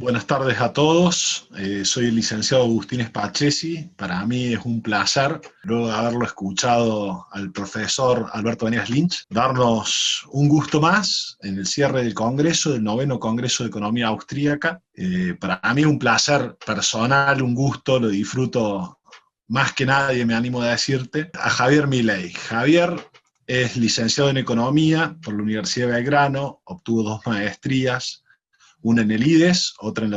Buenas tardes a todos. Soy el licenciado Agustín Spachesi. Para mí es un placer, luego de haberlo escuchado al profesor Alberto Venegas Lynch, darnos un gusto más en el cierre del Congreso, del 9º Congreso de Economía Austríaca. Para mí es un placer personal, un gusto, lo disfruto más que nadie, me animo a decirte, a Javier Milei. Javier es licenciado en Economía por la Universidad de Belgrano, obtuvo 2 maestrías, una en el IDES, otra en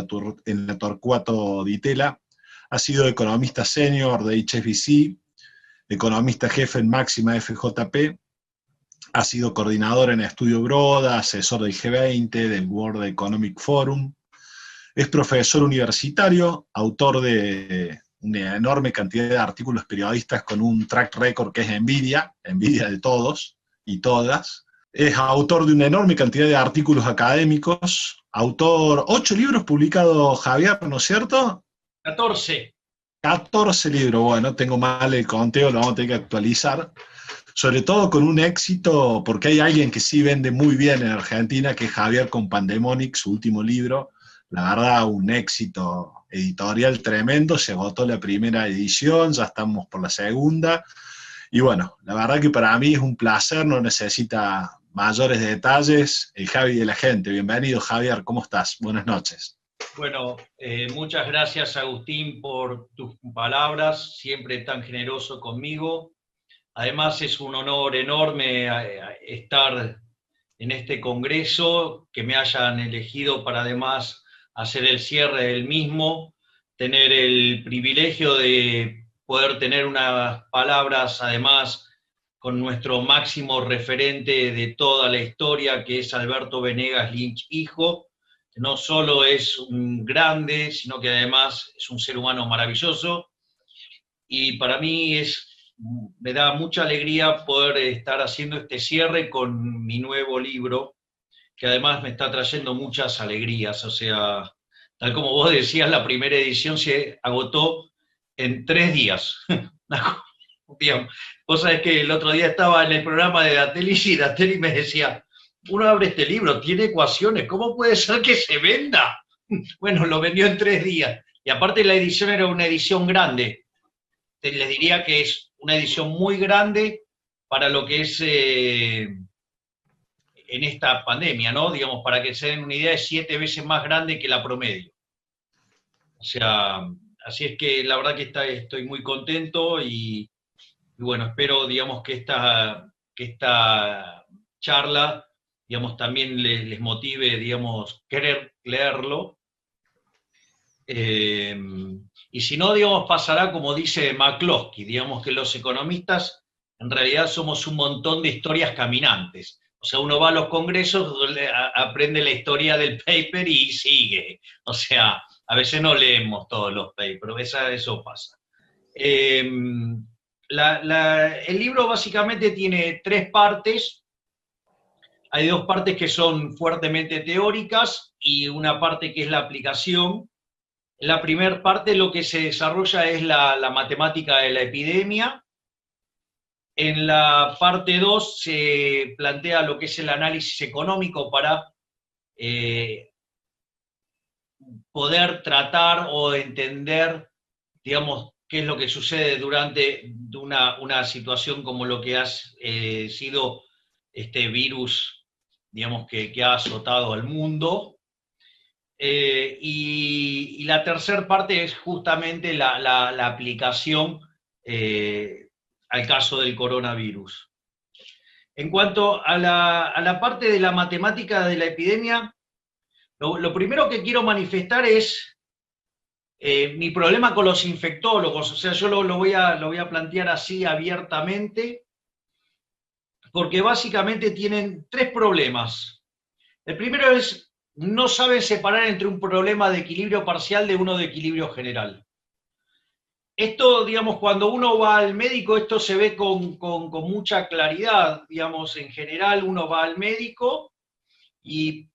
la Torcuato Di Tella. Ha sido economista senior de HSBC, economista jefe en Máxima FJP, ha sido coordinador en Estudio Broda, asesor del G20, del World Economic Forum, es profesor universitario, autor de una enorme cantidad de artículos periodistas con un track record que es envidia de todos y todas. Es autor de una enorme cantidad de artículos académicos, autor 8 libros publicados, Javier, ¿no es cierto? 14. 14 libros, bueno, tengo mal el conteo, lo vamos a tener que actualizar. Sobre todo con un éxito, porque hay alguien que sí vende muy bien en Argentina, que es Javier con Pandemonic, su último libro. La verdad, un éxito editorial tremendo, se agotó la primera edición, ya estamos por la segunda. Y bueno, la verdad que para mí es un placer, no necesita mayores detalles. El Javi de la gente. Bienvenido, Javier, ¿cómo estás? Buenas noches. Bueno, muchas gracias, Agustín, por tus palabras, siempre tan generoso conmigo. Además, es un honor enorme estar en este congreso, que me hayan elegido para además hacer el cierre del mismo, tener el privilegio de poder tener unas palabras, además, con nuestro máximo referente de toda la historia, que es Alberto Venegas Lynch, hijo, que no solo es un grande, sino que además es un ser humano maravilloso, y para mí me da mucha alegría poder estar haciendo este cierre con mi nuevo libro, que además me está trayendo muchas alegrías. O sea, tal como vos decías, la primera edición se agotó en 3 días. Vos sabés que el otro día estaba en el programa de Dateli y Dateli me decía, uno abre este libro, tiene ecuaciones, ¿cómo puede ser que se venda? Bueno, lo vendió en 3 días. Y aparte la edición era una edición grande. Les diría que es una edición muy grande para lo que es en esta pandemia, ¿no? Digamos, para que se den una idea, es 7 veces más grande que la promedio. O sea, así es que la verdad que estoy muy contento y bueno, espero, digamos, que esta charla, digamos, también les motive, digamos, querer leerlo. Y si no, digamos, pasará como dice McCloskey, digamos que los economistas en realidad somos un montón de historias caminantes. O sea, uno va a los congresos, aprende la historia del paper y sigue. O sea, a veces no leemos todos los papers, eso pasa. El libro básicamente tiene 3 partes. Hay 2 partes que son fuertemente teóricas y una parte que es la aplicación. En la primera parte lo que se desarrolla es la matemática de la epidemia. En la parte 2 se plantea lo que es el análisis económico para poder tratar o entender, digamos, qué es lo que sucede durante una situación como lo que ha sido este virus, digamos, que ha azotado al mundo. Y la tercera parte es justamente la aplicación al caso del coronavirus. En cuanto a la parte de la matemática de la epidemia, lo primero que quiero manifestar es mi problema con los infectólogos. O sea, yo lo voy a plantear así abiertamente, porque básicamente tienen 3 problemas. El primero es no saben separar entre un problema de equilibrio parcial de uno de equilibrio general. Esto, digamos, cuando uno va al médico, esto se ve con mucha claridad. Digamos, en general uno va al médico y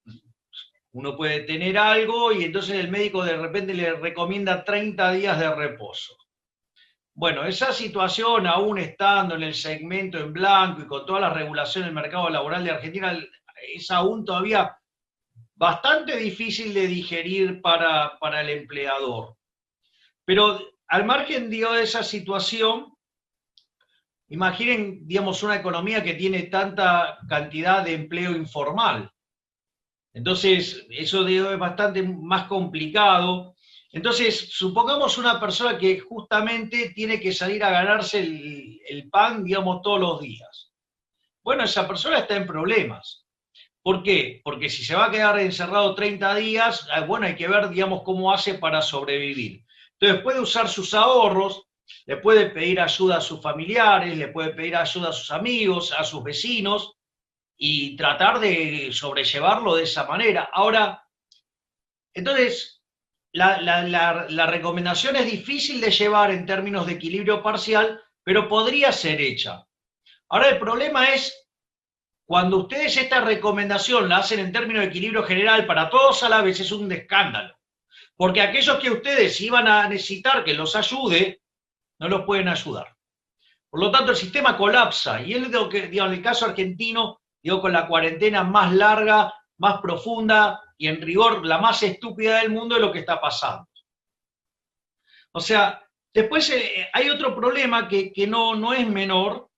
uno puede tener algo y entonces el médico de repente le recomienda 30 días de reposo. Bueno, esa situación, aún estando en el segmento en blanco y con toda la regulación del mercado laboral de Argentina, es aún todavía bastante difícil de digerir para el empleador. Pero al margen de esa situación, imaginen, digamos, una economía que tiene tanta cantidad de empleo informal. Entonces, eso es bastante más complicado. Entonces, supongamos una persona que justamente tiene que salir a ganarse el pan, digamos, todos los días. Bueno, esa persona está en problemas. ¿Por qué? Porque si se va a quedar encerrado 30 días, bueno, hay que ver, digamos, cómo hace para sobrevivir. Entonces, puede usar sus ahorros, le puede pedir ayuda a sus familiares, le puede pedir ayuda a sus amigos, a sus vecinos, y tratar de sobrellevarlo de esa manera. Ahora, entonces, la recomendación es difícil de llevar en términos de equilibrio parcial, pero podría ser hecha. Ahora, el problema es cuando ustedes esta recomendación la hacen en términos de equilibrio general para todos a la vez, es un escándalo. Porque aquellos que ustedes iban a necesitar que los ayude, no los pueden ayudar. Por lo tanto, el sistema colapsa. Y es lo que, digamos, en el caso argentino, digo, con la cuarentena más larga, más profunda y en rigor la más estúpida del mundo es lo que está pasando. O sea, después hay otro problema que no es menor,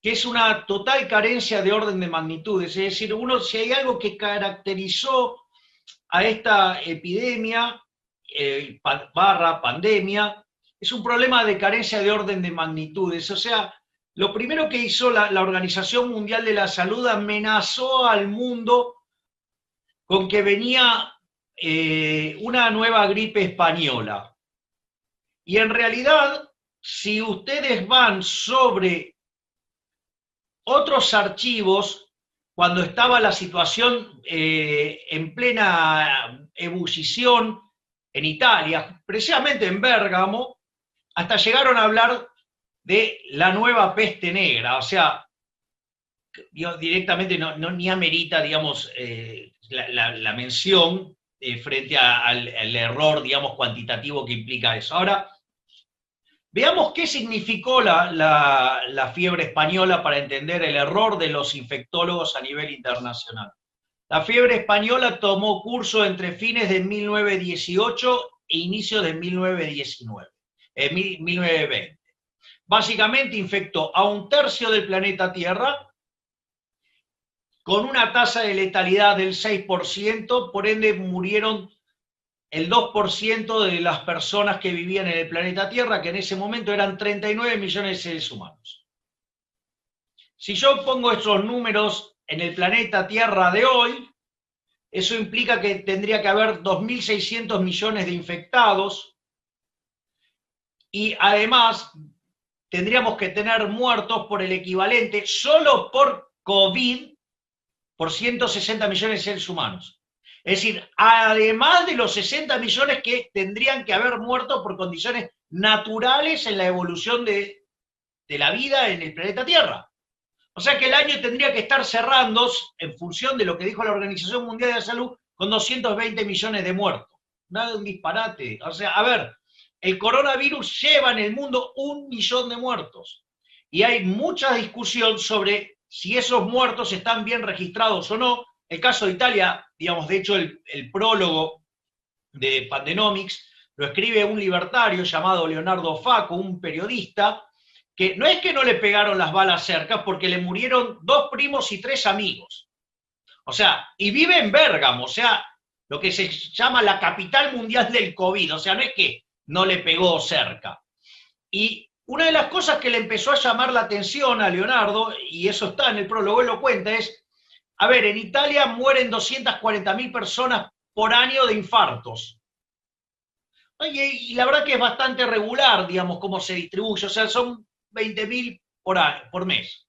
que es una total carencia de orden de magnitudes. Es decir, si hay algo que caracterizó a esta epidemia, pandemia, es un problema de carencia de orden de magnitudes. O sea, lo primero que hizo la Organización Mundial de la Salud amenazó al mundo con que venía una nueva gripe española. Y en realidad, si ustedes van sobre otros archivos, cuando estaba la situación en plena ebullición en Italia, precisamente en Bérgamo, hasta llegaron a hablar de la nueva peste negra, o sea, directamente ni amerita, digamos, la mención frente al error, digamos, cuantitativo que implica eso. Ahora, veamos qué significó la fiebre española para entender el error de los infectólogos a nivel internacional. La fiebre española tomó curso entre fines de 1918 e inicios de 1920. Básicamente infectó a un tercio del planeta Tierra con una tasa de letalidad del 6%, por ende murieron el 2% de las personas que vivían en el planeta Tierra, que en ese momento eran 39 millones de seres humanos. Si yo pongo estos números en el planeta Tierra de hoy, eso implica que tendría que haber 2.600 millones de infectados y además tendríamos que tener muertos por el equivalente, solo por COVID, por 160 millones de seres humanos. Es decir, además de los 60 millones que tendrían que haber muerto por condiciones naturales en la evolución de la vida en el planeta Tierra. O sea que el año tendría que estar cerrando, en función de lo que dijo la Organización Mundial de la Salud, con 220 millones de muertos. Nada de un disparate. O sea, a ver, el coronavirus lleva en el mundo 1 millón de muertos. Y hay mucha discusión sobre si esos muertos están bien registrados o no. El caso de Italia, digamos, de hecho, el prólogo de Pandenomics lo escribe un libertario llamado Leonardo Facco, un periodista, que no es que no le pegaron las balas cerca, porque le murieron 2 primos y 3 amigos. O sea, y vive en Bérgamo, o sea, lo que se llama la capital mundial del COVID, o sea, no es que no le pegó cerca. Y una de las cosas que le empezó a llamar la atención a Leonardo, y eso está en el prólogo, él lo cuenta, es, a ver, en Italia mueren 240.000 personas por año de infartos. Y la verdad que es bastante regular, digamos, cómo se distribuye, o sea, son 20.000 por mes.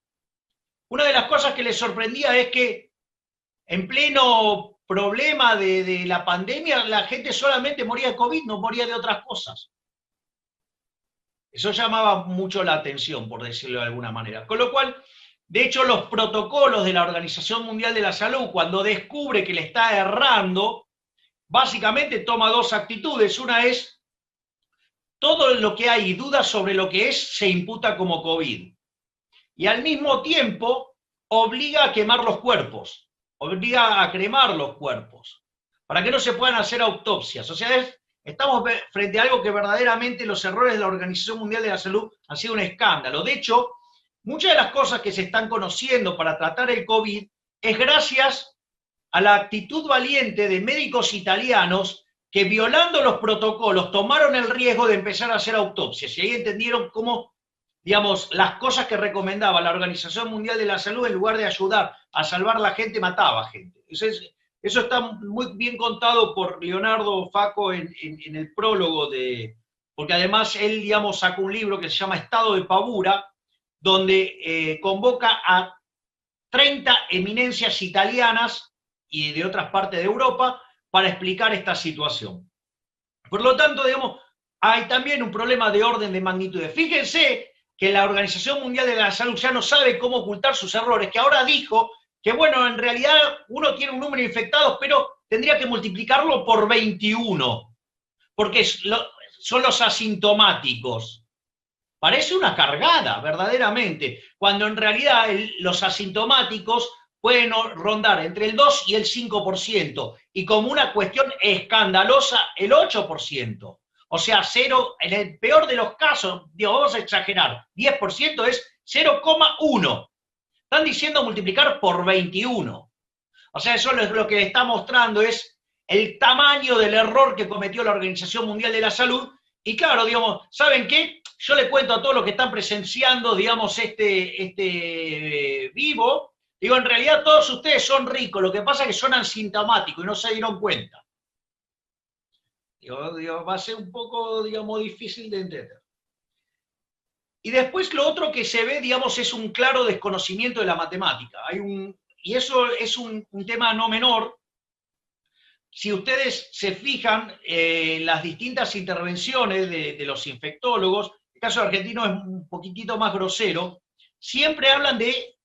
Una de las cosas que le sorprendía es que en pleno problema de la pandemia, la gente solamente moría de COVID, no moría de otras cosas. Eso llamaba mucho la atención, por decirlo de alguna manera. Con lo cual, de hecho, los protocolos de la Organización Mundial de la Salud, cuando descubre que le está errando, básicamente toma 2 actitudes. Una es, todo lo que hay dudas sobre lo que es, se imputa como COVID. Y al mismo tiempo, obliga a quemar los cuerpos. obliga a cremar los cuerpos, para que no se puedan hacer autopsias. O sea, estamos frente a algo que verdaderamente los errores de la Organización Mundial de la Salud han sido un escándalo. De hecho, muchas de las cosas que se están conociendo para tratar el COVID es gracias a la actitud valiente de médicos italianos que, violando los protocolos, tomaron el riesgo de empezar a hacer autopsias, y ahí entendieron cómo, digamos, las cosas que recomendaba la Organización Mundial de la Salud, en lugar de ayudar a salvar a la gente, mataba gente. Eso está muy bien contado por Leonardo Facco en el prólogo porque además él, digamos, sacó un libro que se llama Estado de Pavura, donde convoca a 30 eminencias italianas y de otras partes de Europa para explicar esta situación. Por lo tanto, digamos, hay también un problema de orden de magnitudes. Fíjense que la Organización Mundial de la Salud ya no sabe cómo ocultar sus errores, que ahora dijo que, bueno, en realidad uno tiene un número de infectados, pero tendría que multiplicarlo por 21, porque son los asintomáticos. Parece una cargada, verdaderamente, cuando en realidad los asintomáticos pueden rondar entre el 2 y el 5%, y como una cuestión escandalosa, el 8%. O sea, cero, en el peor de los casos, digo, vamos a exagerar, 10% es 0,1. Están diciendo multiplicar por 21. O sea, eso es lo que está mostrando, es el tamaño del error que cometió la Organización Mundial de la Salud. Y claro, digamos, ¿saben qué? Yo les cuento a todos los que están presenciando, digamos, este vivo, digo, en realidad todos ustedes son ricos, lo que pasa es que son asintomáticos y no se dieron cuenta. Digo, va a ser un poco, digamos, difícil de entender. Y después lo otro que se ve, digamos, es un claro desconocimiento de la matemática. Y eso es un tema no menor. Si ustedes se fijan, las distintas intervenciones de los infectólogos, el caso argentino es un poquitito más grosero, siempre hablan de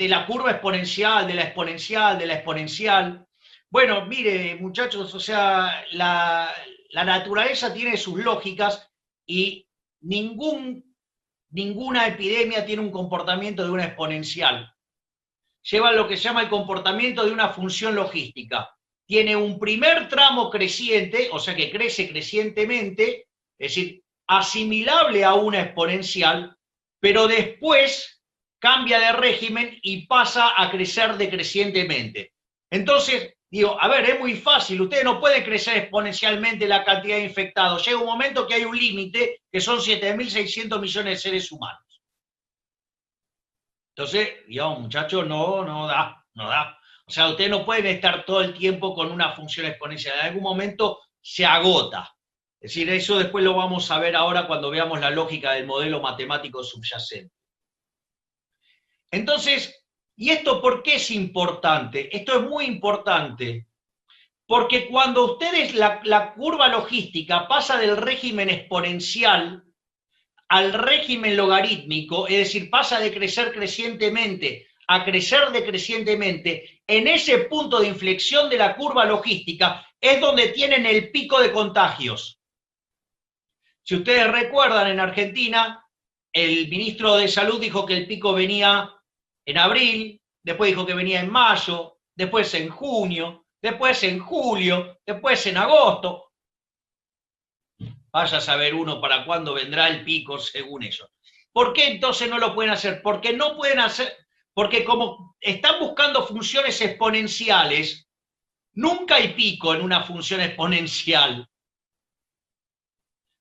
la curva exponencial, de la exponencial, de la exponencial. Bueno, mire, muchachos, o sea, la naturaleza tiene sus lógicas y ninguna epidemia tiene un comportamiento de una exponencial. Lleva lo que se llama el comportamiento de una función logística. Tiene un primer tramo creciente, o sea que crece crecientemente, es decir, asimilable a una exponencial, pero después cambia de régimen y pasa a crecer decrecientemente. Entonces, digo, a ver, es muy fácil, ustedes no pueden crecer exponencialmente la cantidad de infectados. Llega un momento que hay un límite, que son 7.600 millones de seres humanos. Entonces, digamos, muchachos, no da. O sea, ustedes no pueden estar todo el tiempo con una función exponencial. En algún momento se agota. Es decir, eso después lo vamos a ver ahora cuando veamos la lógica del modelo matemático subyacente. Entonces, ¿y esto por qué es importante? Esto es muy importante, porque cuando ustedes, la curva logística pasa del régimen exponencial al régimen logarítmico, es decir, pasa de crecer crecientemente a crecer decrecientemente, en ese punto de inflexión de la curva logística es donde tienen el pico de contagios. Si ustedes recuerdan, en Argentina, el ministro de Salud dijo que el pico venía en abril, después dijo que venía en mayo, después en junio, después en julio, después en agosto. Vaya a saber uno para cuándo vendrá el pico según ellos. ¿Por qué entonces no lo pueden hacer? Porque no pueden hacer, porque como están buscando funciones exponenciales, nunca hay pico en una función exponencial.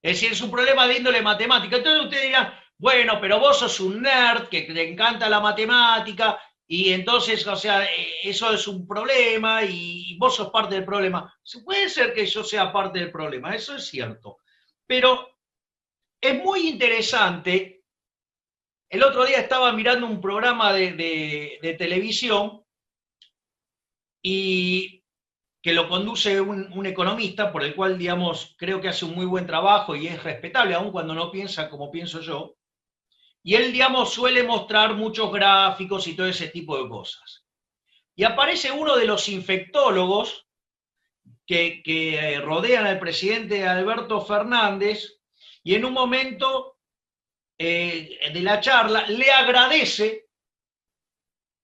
Es decir, es un problema de índole matemática. Entonces ustedes dirán, bueno, pero vos sos un nerd que te encanta la matemática y entonces, o sea, eso es un problema y vos sos parte del problema. Puede ser que yo sea parte del problema, eso es cierto. Pero es muy interesante. El otro día estaba mirando un programa de televisión y que lo conduce un economista, por el cual, digamos, creo que hace un muy buen trabajo y es respetable, aun cuando no piensa como pienso yo. Y él, digamos, suele mostrar muchos gráficos y todo ese tipo de cosas. Y aparece uno de los infectólogos que rodean al presidente Alberto Fernández y en un momento de la charla le agradece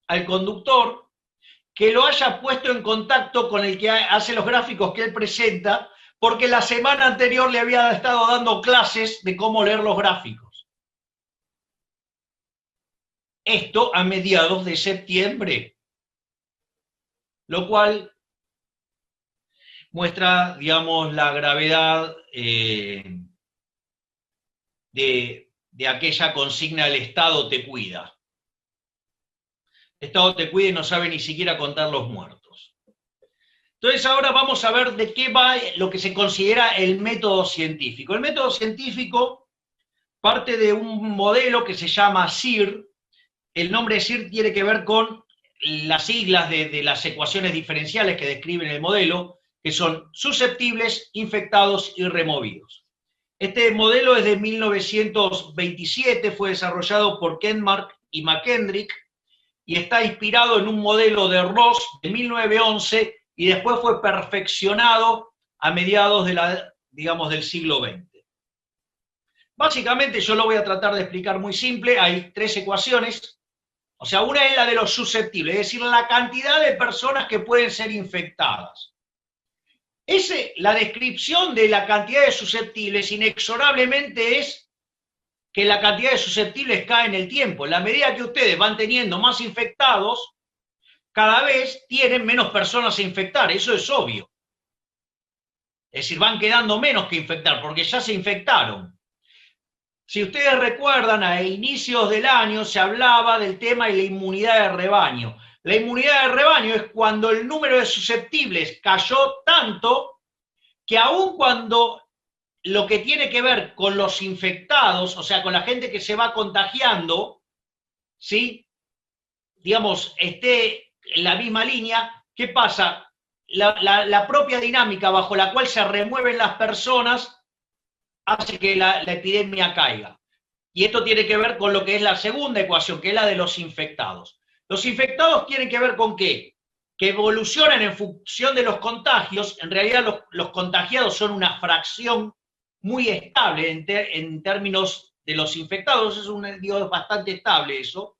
al conductor que lo haya puesto en contacto con el que hace los gráficos que él presenta, porque la semana anterior le había estado dando clases de cómo leer los gráficos. Esto a mediados de septiembre, lo cual muestra, digamos, la gravedad de aquella consigna del Estado te cuida. El Estado te cuida y no sabe ni siquiera contar los muertos. Entonces ahora vamos a ver de qué va lo que se considera el método científico. El método científico parte de un modelo que se llama SIR. El nombre SIR tiene que ver con las siglas de las ecuaciones diferenciales que describen el modelo, que son susceptibles, infectados y removidos. Este modelo es de 1927, fue desarrollado por Kenmark y McKendrick y está inspirado en un modelo de Ross de 1911 y después fue perfeccionado a mediados del siglo XX. Básicamente yo lo voy a tratar de explicar muy simple, hay tres ecuaciones. O sea, una es la de los susceptibles, es decir, la cantidad de personas que pueden ser infectadas. La descripción de la cantidad de susceptibles inexorablemente es que la cantidad de susceptibles cae en el tiempo. En la medida que ustedes van teniendo más infectados, cada vez tienen menos personas a infectar, eso es obvio. Es decir, van quedando menos que infectar, porque ya se infectaron. Si ustedes recuerdan, a inicios del año se hablaba del tema de la inmunidad de rebaño. La inmunidad de rebaño es cuando el número de susceptibles cayó tanto que aun cuando lo que tiene que ver con los infectados, o sea, con la gente que se va contagiando, ¿sí? Digamos, esté en la misma línea, ¿qué pasa? La propia dinámica bajo la cual se remueven las personas hace que la epidemia caiga. Y esto tiene que ver con lo que es la segunda ecuación, que es la de los infectados. Los infectados tienen que ver con ¿qué? Que evolucionan en función de los contagios. En realidad los contagiados son una fracción muy estable en términos de los infectados. Es bastante estable eso.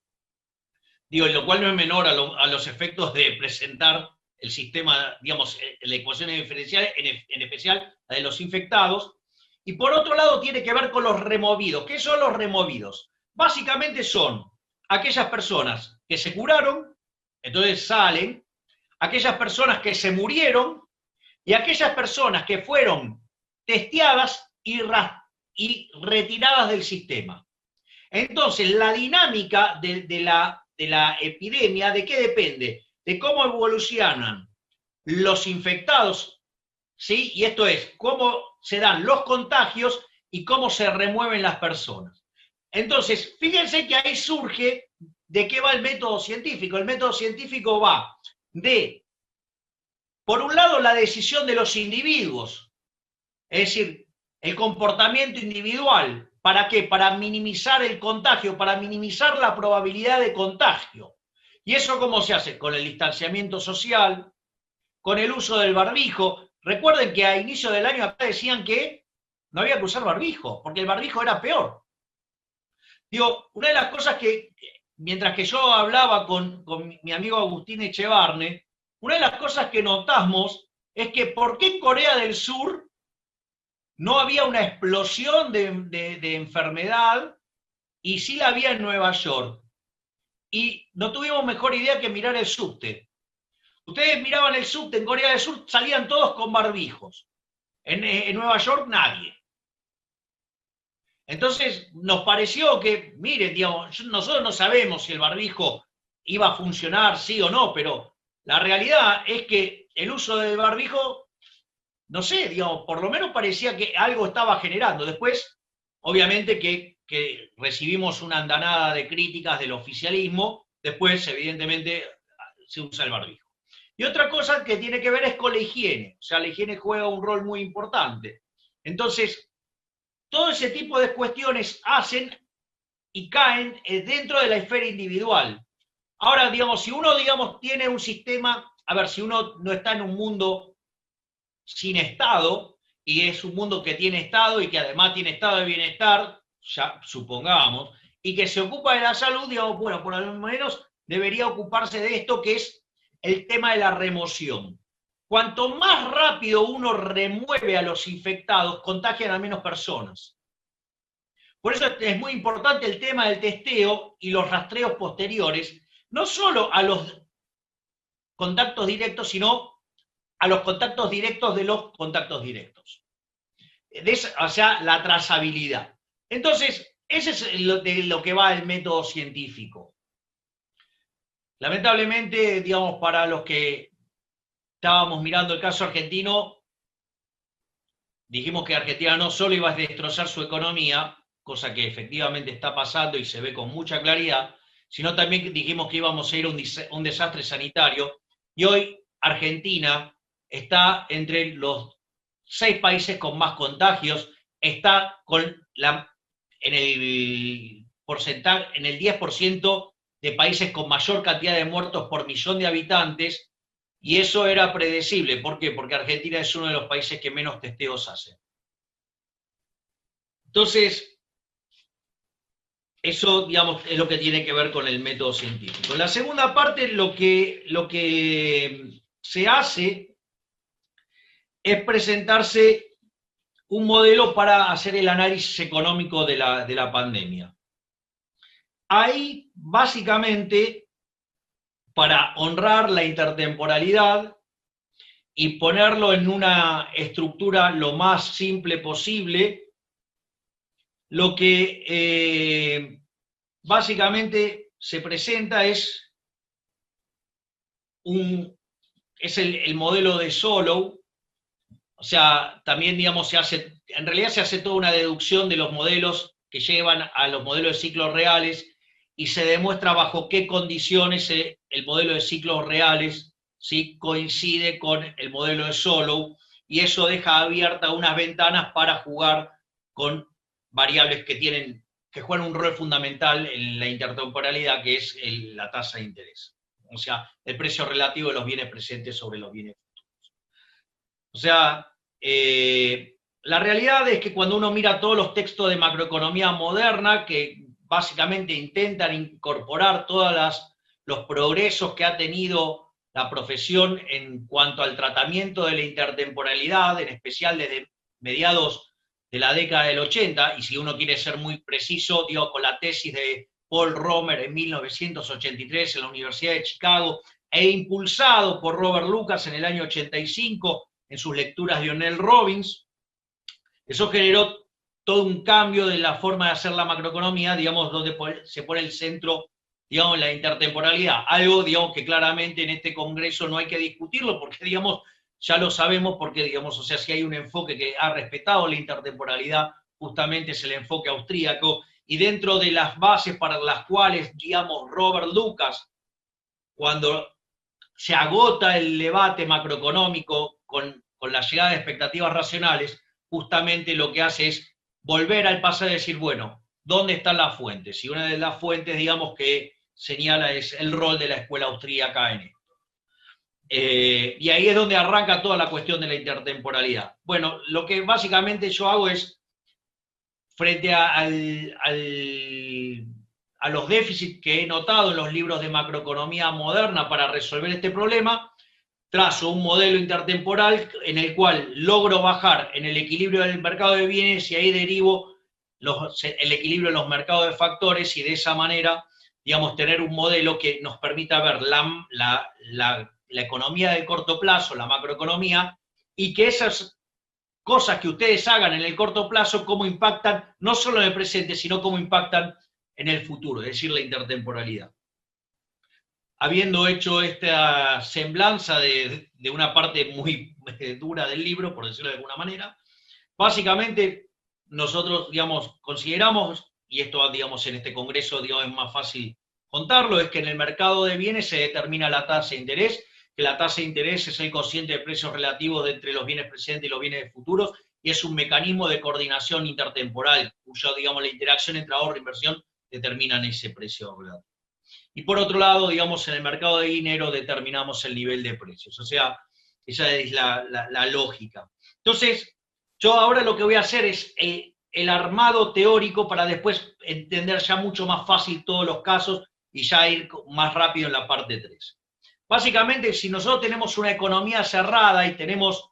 Lo cual no es menor a los efectos de presentar el sistema, digamos, la ecuación diferencial, en especial la de los infectados. Y por otro lado tiene que ver con los removidos. ¿Qué son los removidos? Básicamente son aquellas personas que se curaron, entonces salen, aquellas personas que se murieron y aquellas personas que fueron testeadas y retiradas del sistema. Entonces, la dinámica de la epidemia, ¿de qué depende? De cómo evolucionan los infectados, ¿sí? Y esto es, cómo se dan los contagios y cómo se remueven las personas. Entonces, fíjense que ahí surge de qué va el método científico. El método científico va de, por un lado, la decisión de los individuos, es decir, el comportamiento individual. ¿Para qué? Para minimizar el contagio, para minimizar la probabilidad de contagio. ¿Y eso cómo se hace? Con el distanciamiento social, con el uso del barbijo. Recuerden que a inicio del año acá decían que no había que usar barbijo, porque el barbijo era peor. Una de las cosas que, mientras que yo hablaba con mi amigo Agustín Echevarne, una de las cosas que notamos es que ¿por qué en Corea del Sur no había una explosión de enfermedad y sí la había en Nueva York? Y no tuvimos mejor idea que mirar el subte. Ustedes miraban el subte en Corea del Sur, salían todos con barbijos. En Nueva York nadie. Entonces nos pareció que, miren, digamos, nosotros no sabemos si el barbijo iba a funcionar, sí o no, pero la realidad es que el uso del barbijo, no sé, digamos, por lo menos parecía que algo estaba generando. Después, obviamente que recibimos una andanada de críticas del oficialismo, después, evidentemente, se usa el barbijo. Y otra cosa que tiene que ver es con la higiene, o sea, la higiene juega un rol muy importante. Entonces, todo ese tipo de cuestiones hacen y caen dentro de la esfera individual. Ahora, digamos, si uno, digamos, tiene un sistema, a ver, si uno no está en un mundo sin Estado, y es un mundo que tiene Estado y que además tiene estado de bienestar, ya supongamos, y que se ocupa de la salud, digamos, bueno, por lo menos debería ocuparse de esto, que es el tema de la remoción. Cuanto más rápido uno remueve a los infectados, contagian a menos personas. Por eso es muy importante el tema del testeo y los rastreos posteriores, no solo a los contactos directos, sino a los contactos directos de los contactos directos. O sea, la trazabilidad. Entonces, ese es de lo que va el método científico. Lamentablemente, digamos, para los que estábamos mirando el caso argentino, dijimos que Argentina no solo iba a destrozar su economía, cosa que efectivamente está pasando y se ve con mucha claridad, sino también dijimos que íbamos a ir a un desastre sanitario, y hoy Argentina está entre los 6 países con más contagios, está en el porcentaje, en el 10% de países con mayor cantidad de muertos por millón de habitantes, y eso era predecible. ¿Por qué? Porque Argentina es uno de los países que menos testeos hace. Entonces, eso, digamos, es lo que tiene que ver con el método científico. En la segunda parte, lo que se hace es presentarse un modelo para hacer el análisis económico de la pandemia. Ahí, básicamente, para honrar la intertemporalidad y ponerlo en una estructura lo más simple posible, lo que básicamente se presenta es el modelo de Solow. O sea, también, digamos, en realidad se hace toda una deducción de los modelos que llevan a los modelos de ciclos reales, y se demuestra bajo qué condiciones el modelo de ciclos reales, ¿sí?, coincide con el modelo de Solow, y eso deja abiertas unas ventanas para jugar con variables que juegan un rol fundamental en la intertemporalidad, que es la tasa de interés. O sea, el precio relativo de los bienes presentes sobre los bienes futuros. O sea, la realidad es que cuando uno mira todos los textos de macroeconomía moderna, que básicamente intentan incorporar todos los progresos que ha tenido la profesión en cuanto al tratamiento de la intertemporalidad, en especial desde mediados de la década del 80, y si uno quiere ser muy preciso, digo, con la tesis de Paul Romer en 1983 en la Universidad de Chicago, e impulsado por Robert Lucas en el año 85 en sus lecturas de O'Neill Robbins, eso generó todo un cambio de la forma de hacer la macroeconomía, digamos, donde se pone el centro, digamos, en la intertemporalidad. Algo, digamos, que claramente en este congreso no hay que discutirlo, porque, digamos, ya lo sabemos, porque, digamos, o sea, si hay un enfoque que ha respetado la intertemporalidad, justamente es el enfoque austríaco, y dentro de las bases para las cuales, digamos, Robert Lucas, cuando se agota el debate macroeconómico con la llegada de expectativas racionales, justamente lo que hace es volver al pasado y decir, bueno, ¿dónde están las fuentes? Y una de las fuentes, digamos, que señala es el rol de la escuela austríaca en esto. Y ahí es donde arranca toda la cuestión de la intertemporalidad. Bueno, lo que básicamente yo hago es, frente a los déficits que he notado en los libros de macroeconomía moderna para resolver este problema, trazo un modelo intertemporal en el cual logro bajar en el equilibrio del mercado de bienes, y ahí derivo el equilibrio de los mercados de factores, y de esa manera, digamos, tener un modelo que nos permita ver la economía de corto plazo, la macroeconomía, y que esas cosas que ustedes hagan en el corto plazo, cómo impactan, no solo en el presente, sino cómo impactan en el futuro, es decir, la intertemporalidad. Habiendo hecho esta semblanza de una parte muy dura del libro, por decirlo de alguna manera, básicamente nosotros, digamos, consideramos, y esto, digamos, en este congreso, digamos, es más fácil contarlo, es que en el mercado de bienes se determina la tasa de interés, que la tasa de interés es el cociente de precios relativos entre los bienes presentes y los bienes futuros, y es un mecanismo de coordinación intertemporal, cuyo, digamos, la interacción entre ahorro e inversión determinan ese precio relativo. Y por otro lado, digamos, en el mercado de dinero determinamos el nivel de precios. O sea, esa es la lógica. Entonces, yo ahora lo que voy a hacer es el armado teórico para después entender ya mucho más fácil todos los casos y ya ir más rápido en la parte 3. Básicamente, si nosotros tenemos una economía cerrada y tenemos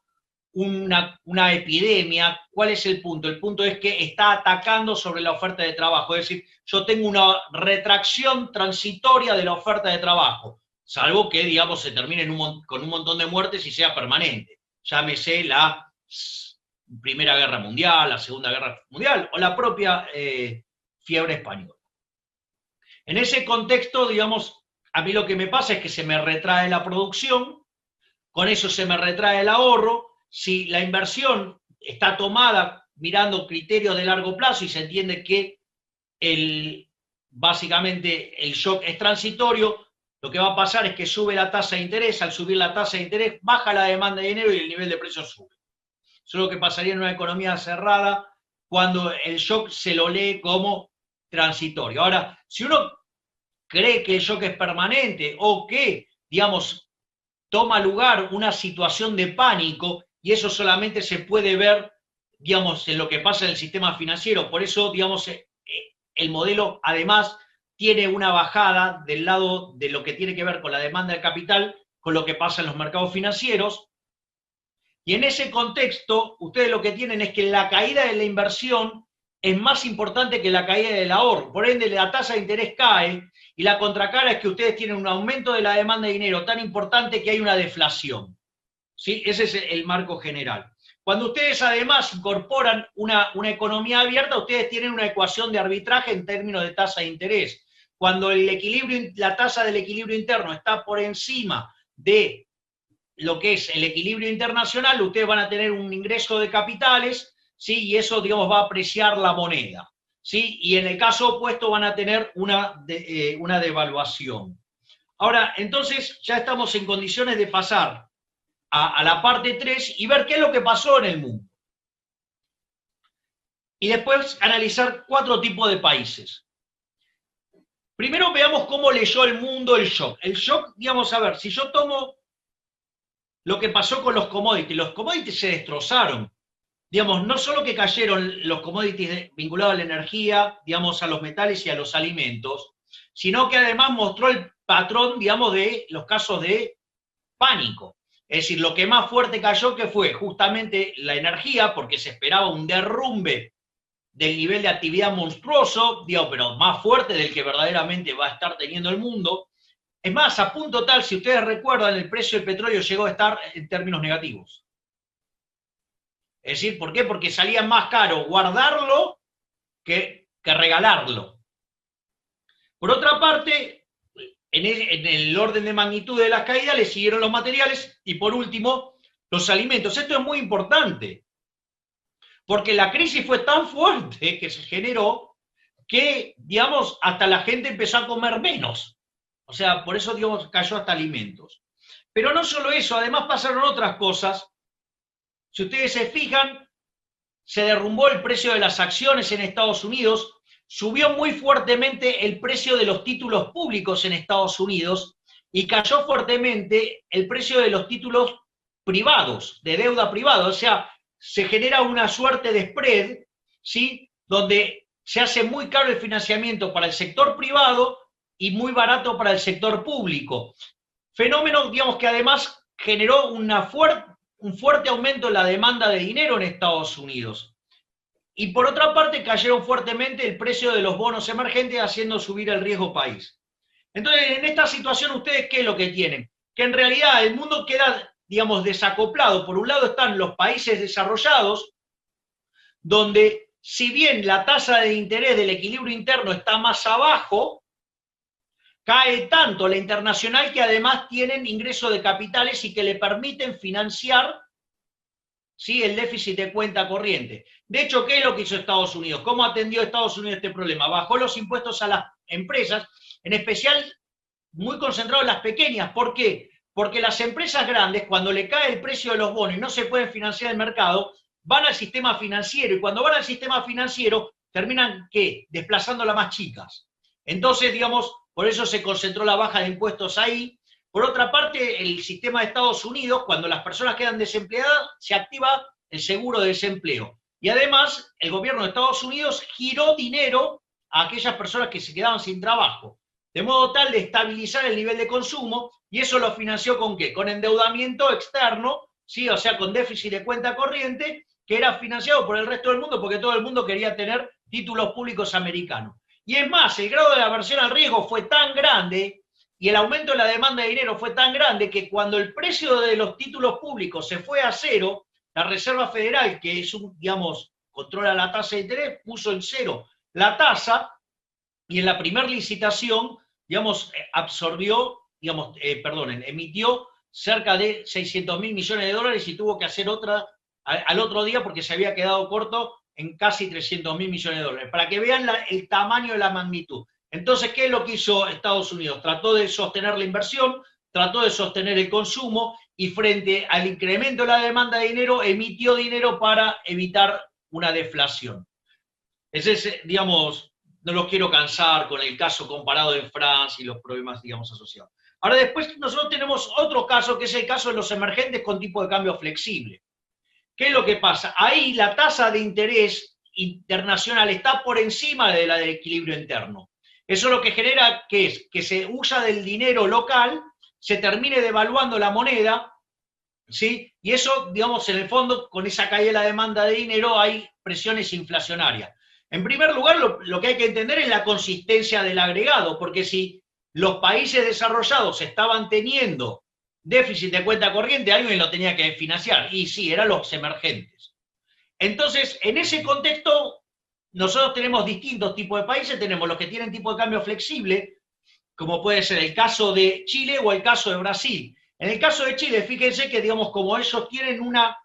una epidemia, ¿cuál es el punto? El punto es que está atacando sobre la oferta de trabajo, es decir, yo tengo una retracción transitoria de la oferta de trabajo, salvo que, digamos, se termine con un montón de muertes y sea permanente. Llámese la Primera Guerra Mundial, la Segunda Guerra Mundial o la propia fiebre española. En ese contexto, digamos, a mí lo que me pasa es que se me retrae la producción, con eso se me retrae el ahorro. Si la inversión está tomada mirando criterios de largo plazo y se entiende que básicamente el shock es transitorio, lo que va a pasar es que sube la tasa de interés, al subir la tasa de interés baja la demanda de dinero y el nivel de precios sube. Eso es lo que pasaría en una economía cerrada cuando el shock se lo lee como transitorio. Ahora, si uno cree que el shock es permanente o que, digamos, toma lugar una situación de pánico, y eso solamente se puede ver, digamos, en lo que pasa en el sistema financiero. Por eso, digamos, el modelo además tiene una bajada del lado de lo que tiene que ver con la demanda de capital, con lo que pasa en los mercados financieros. Y en ese contexto, ustedes lo que tienen es que la caída de la inversión es más importante que la caída del ahorro. Por ende, la tasa de interés cae y la contracara es que ustedes tienen un aumento de la demanda de dinero tan importante que hay una deflación. ¿Sí? Ese es el marco general. Cuando ustedes además incorporan una economía abierta, ustedes tienen una ecuación de arbitraje en términos de tasa de interés. Cuando la tasa del equilibrio interno está por encima de lo que es el equilibrio internacional, ustedes van a tener un ingreso de capitales, ¿sí? Y eso, digamos, va a apreciar la moneda, ¿sí? Y en el caso opuesto van a tener una devaluación. Ahora, entonces, ya estamos en condiciones de pasar a la parte 3 y ver qué es lo que pasó en el mundo. Y después analizar 4 tipos de países. Primero veamos cómo leyó el mundo el shock. El shock, digamos, a ver, si yo tomo lo que pasó con los commodities se destrozaron. Digamos, no solo que cayeron los commodities vinculados a la energía, digamos, a los metales y a los alimentos, sino que además mostró el patrón, digamos, de los casos de pánico. Es decir, lo que más fuerte cayó que fue justamente la energía, porque se esperaba un derrumbe del nivel de actividad monstruoso, digamos, pero más fuerte del que verdaderamente va a estar teniendo el mundo. Es más, a punto tal, si ustedes recuerdan, el precio del petróleo llegó a estar en términos negativos. Es decir, ¿por qué? Porque salía más caro guardarlo que regalarlo. Por otra parte, en el orden de magnitud de las caídas le siguieron los materiales y por último los alimentos. Esto es muy importante, porque la crisis fue tan fuerte que se generó que, digamos, hasta la gente empezó a comer menos. O sea, por eso, digamos, cayó hasta alimentos. Pero no solo eso, además pasaron otras cosas. Si ustedes se fijan, se derrumbó el precio de las acciones en Estados Unidos, subió muy fuertemente el precio de los títulos públicos en Estados Unidos y cayó fuertemente el precio de los títulos privados, de deuda privada. O sea, se genera una suerte de spread, ¿sí? Donde se hace muy caro el financiamiento para el sector privado y muy barato para el sector público. Fenómeno, digamos, que además generó un fuerte aumento en la demanda de dinero en Estados Unidos. Y por otra parte, cayeron fuertemente el precio de los bonos emergentes, haciendo subir el riesgo país. Entonces, en esta situación, ¿ustedes qué es lo que tienen? Que en realidad el mundo queda, digamos, desacoplado. Por un lado están los países desarrollados, donde si bien la tasa de interés del equilibrio interno está más abajo, cae tanto la internacional que además tienen ingreso de capitales y que le permiten financiar, ¿sí?, el déficit de cuenta corriente. De hecho, ¿qué es lo que hizo Estados Unidos? ¿Cómo atendió Estados Unidos este problema? Bajó los impuestos a las empresas, en especial muy concentrado en las pequeñas. ¿Por qué? Porque las empresas grandes, cuando le cae el precio de los bonos y no se pueden financiar el mercado, van al sistema financiero y cuando van al sistema financiero terminan, ¿qué?, desplazando a las más chicas. Entonces, digamos, por eso se concentró la baja de impuestos ahí. Por otra parte, el sistema de Estados Unidos, cuando las personas quedan desempleadas, se activa el seguro de desempleo. Y además, el gobierno de Estados Unidos giró dinero a aquellas personas que se quedaban sin trabajo. de modo tal de estabilizar el nivel de consumo, y eso lo financió ¿con qué? Con endeudamiento externo, ¿sí? O sea, con déficit de cuenta corriente, que era financiado por el resto del mundo, porque todo el mundo quería tener títulos públicos americanos. Y es más, el grado de aversión al riesgo fue tan grande y el aumento de la demanda de dinero fue tan grande que cuando el precio de los títulos públicos se fue a cero, la Reserva Federal, que es un, digamos, controla la tasa de interés, puso en cero la tasa y en la primera licitación, digamos, absorbió, digamos, emitió cerca de 600.000 millones de dólares y tuvo que hacer otra al otro día porque se había quedado corto en casi 300.000 millones de dólares, para que vean el tamaño de la magnitud. Entonces, ¿qué es lo que hizo Estados Unidos? Trató de sostener la inversión, trató de sostener el consumo y frente al incremento de la demanda de dinero, emitió dinero para evitar una deflación. Ese es, digamos, no los quiero cansar con el caso comparado de Francia y los problemas, digamos, asociados. Ahora, después nosotros tenemos otro caso, que es el caso de los emergentes con tipo de cambio flexible. ¿Qué es lo que pasa? Ahí la tasa de interés internacional está por encima de la del equilibrio interno. Eso lo que genera que es que se usa del dinero local, se termine devaluando la moneda, ¿sí? Y eso, digamos, en el fondo, con esa caída de la demanda de dinero hay presiones inflacionarias. En primer lugar, lo que hay que entender es la consistencia del agregado, porque si los países desarrollados estaban teniendo déficit de cuenta corriente, alguien lo tenía que financiar, y sí, eran los emergentes. Entonces, en ese contexto, nosotros tenemos distintos tipos de países, tenemos los que tienen tipo de cambio flexible, como puede ser el caso de Chile o el caso de Brasil. En el caso de Chile, fíjense que, digamos, como ellos tienen una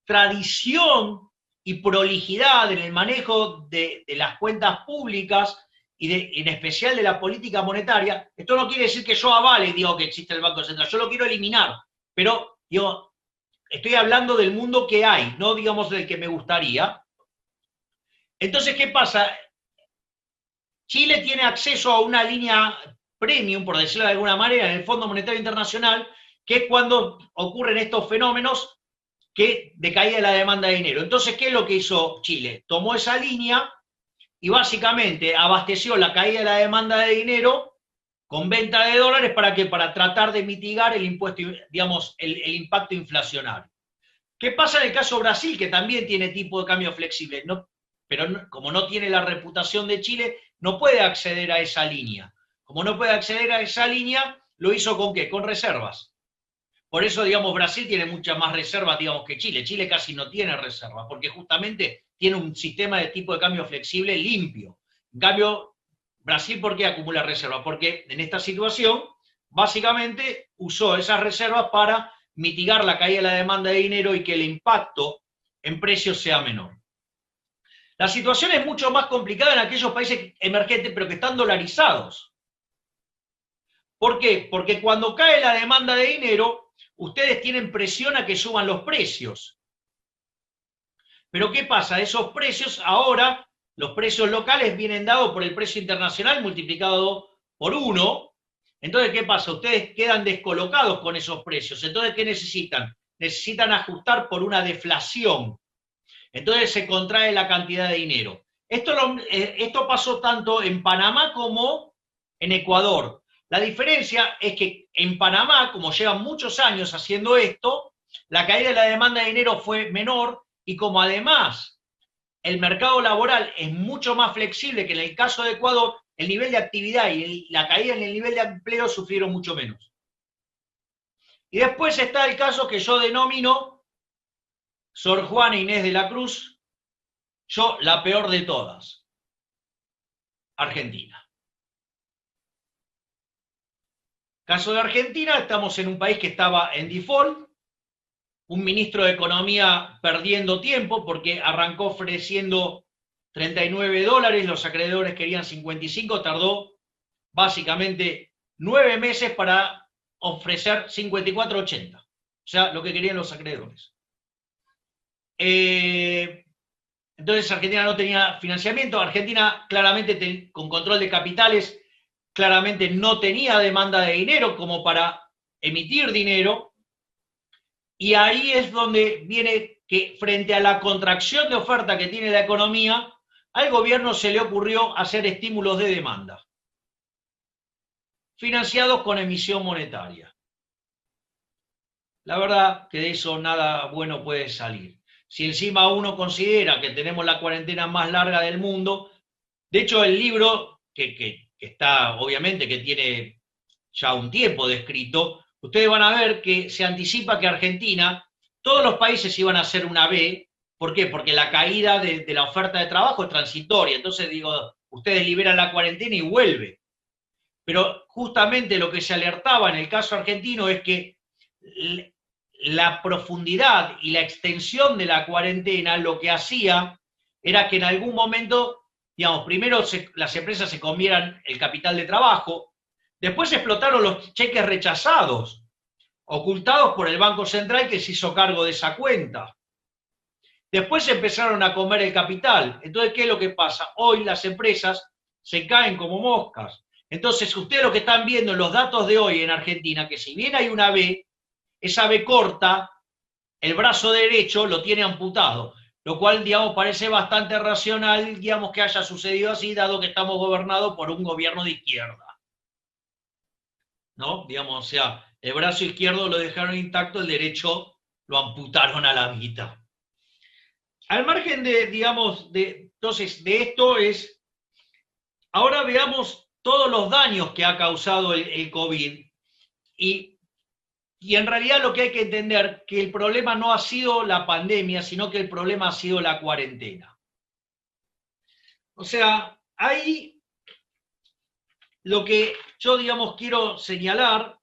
tradición y prolijidad en el manejo de las cuentas públicas y en especial de la política monetaria, esto no quiere decir que yo avale, digo, que existe el Banco Central, yo lo quiero eliminar, pero, digo, estoy hablando del mundo que hay, no, digamos, del que me gustaría. Entonces, ¿qué pasa? Chile tiene acceso a una línea premium, por decirlo de alguna manera, en el Fondo Monetario Internacional, que es cuando ocurren estos fenómenos que de caída de la demanda de dinero. Entonces, ¿qué es lo que hizo Chile? Tomó esa línea y básicamente abasteció la caída de la demanda de dinero con venta de dólares para que para tratar de mitigar el impuesto, digamos, el impacto inflacionario. ¿Qué pasa en el caso de Brasil, que también tiene tipo de cambio flexible? No, pero no, como no tiene la reputación de Chile, no puede acceder a esa línea. Como no puede acceder a esa línea, ¿lo hizo con qué? Con reservas. Por eso, digamos, Brasil tiene muchas más reservas, digamos, que Chile. Chile casi no tiene reservas, porque justamente tiene un sistema de tipo de cambio flexible limpio. En cambio, Brasil, ¿por qué acumula reservas? Porque en esta situación, básicamente, usó esas reservas para mitigar la caída de la demanda de dinero y que el impacto en precios sea menor. La situación es mucho más complicada en aquellos países emergentes, pero que están dolarizados. ¿Por qué? Porque cuando cae la demanda de dinero, ustedes tienen presión a que suban los precios. Pero ¿qué pasa? Esos precios ahora, los precios locales vienen dados por el precio internacional multiplicado por 1. Entonces, ¿qué pasa? Ustedes quedan descolocados con esos precios. Entonces, ¿qué necesitan? Necesitan ajustar por una deflación. Entonces se contrae la cantidad de dinero. Esto pasó tanto en Panamá como en Ecuador. La diferencia es que en Panamá, como llevan muchos años haciendo esto, la caída de la demanda de dinero fue menor y como además el mercado laboral es mucho más flexible que en el caso de Ecuador, el nivel de actividad y la caída en el nivel de empleo sufrieron mucho menos. Y después está el caso que yo denomino Sor Juana Inés de la Cruz, yo la peor de todas, Argentina. Caso de Argentina, estamos en un país que estaba en default, un ministro de Economía perdiendo tiempo porque arrancó ofreciendo $39, los acreedores querían 55, tardó básicamente 9 meses para ofrecer 54,80, o sea, lo que querían los acreedores. Entonces Argentina no tenía financiamiento, Argentina claramente con control de capitales, claramente no tenía demanda de dinero como para emitir dinero, y ahí es donde viene que frente a la contracción de oferta que tiene la economía, al gobierno se le ocurrió hacer estímulos de demanda. financiados con emisión monetaria. La verdad que de eso nada bueno puede salir. Si encima uno considera que tenemos la cuarentena más larga del mundo, de hecho el libro, que está obviamente que tiene ya un tiempo descrito, ustedes van a ver que se anticipa que Argentina, todos los países iban a hacer una B. ¿Por qué? Porque la caída de la oferta de trabajo es transitoria. Entonces digo, ustedes liberan la cuarentena y vuelve. Pero justamente lo que se alertaba en el caso argentino es que la profundidad y la extensión de la cuarentena lo que hacía era que en algún momento, digamos, primero las empresas se comieran el capital de trabajo, después explotaron los cheques rechazados, ocultados por el Banco Central que se hizo cargo de esa cuenta. Después empezaron a comer el capital. Entonces, ¿qué es lo que pasa? Hoy las empresas se caen como moscas. Entonces, ustedes lo que están viendo en los datos de hoy en Argentina, que si bien hay una B, esa B corta, el brazo derecho lo tiene amputado, lo cual, digamos, parece bastante racional, digamos, que haya sucedido así, dado que estamos gobernados por un gobierno de izquierda. ¿No? Digamos, o sea, el brazo izquierdo lo dejaron intacto, el derecho lo amputaron a la mitad. Al margen de, digamos, entonces, de esto es, ahora veamos todos los daños que ha causado el COVID y en realidad lo que hay que entender que el problema no ha sido la pandemia, sino que el problema ha sido la cuarentena. O sea, ahí lo que yo, digamos, quiero señalar,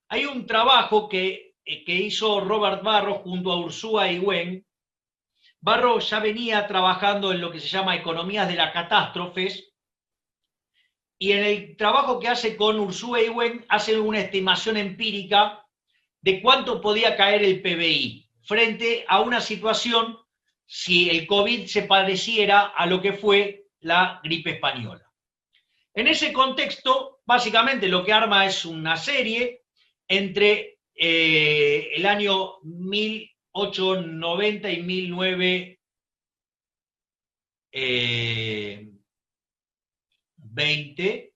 hay un trabajo que hizo Robert Barro junto a Ursúa y Wen. Barro ya venía trabajando en lo que se llama economías de las catástrofes, y en el trabajo que hace con Ursúa y Wen hace una estimación empírica de cuánto podía caer el PBI frente a una situación si el COVID se pareciera a lo que fue la gripe española. En ese contexto, básicamente lo que arma es una serie entre el año 1890 y 1920,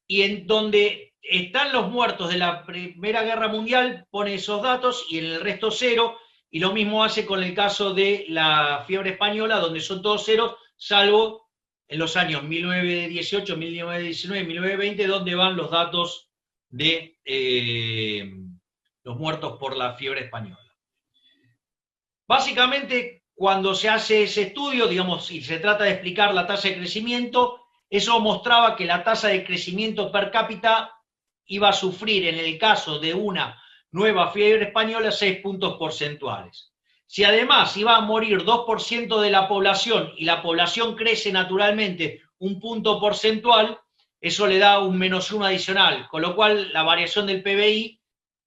y en donde están los muertos de la Primera Guerra Mundial, pone esos datos y en el resto cero, y lo mismo hace con el caso de la fiebre española, donde son todos ceros, salvo en los años 1918, 1919, 1920, donde van los datos de los muertos por la fiebre española. Básicamente, cuando se hace ese estudio, digamos, y se trata de explicar la tasa de crecimiento, eso mostraba que la tasa de crecimiento per cápita iba a sufrir, en el caso de una nueva fiebre española, 6 puntos porcentuales. Si además iba a morir 2% de la población y la población crece naturalmente un punto porcentual, eso le da un -1 adicional, con lo cual la variación del PBI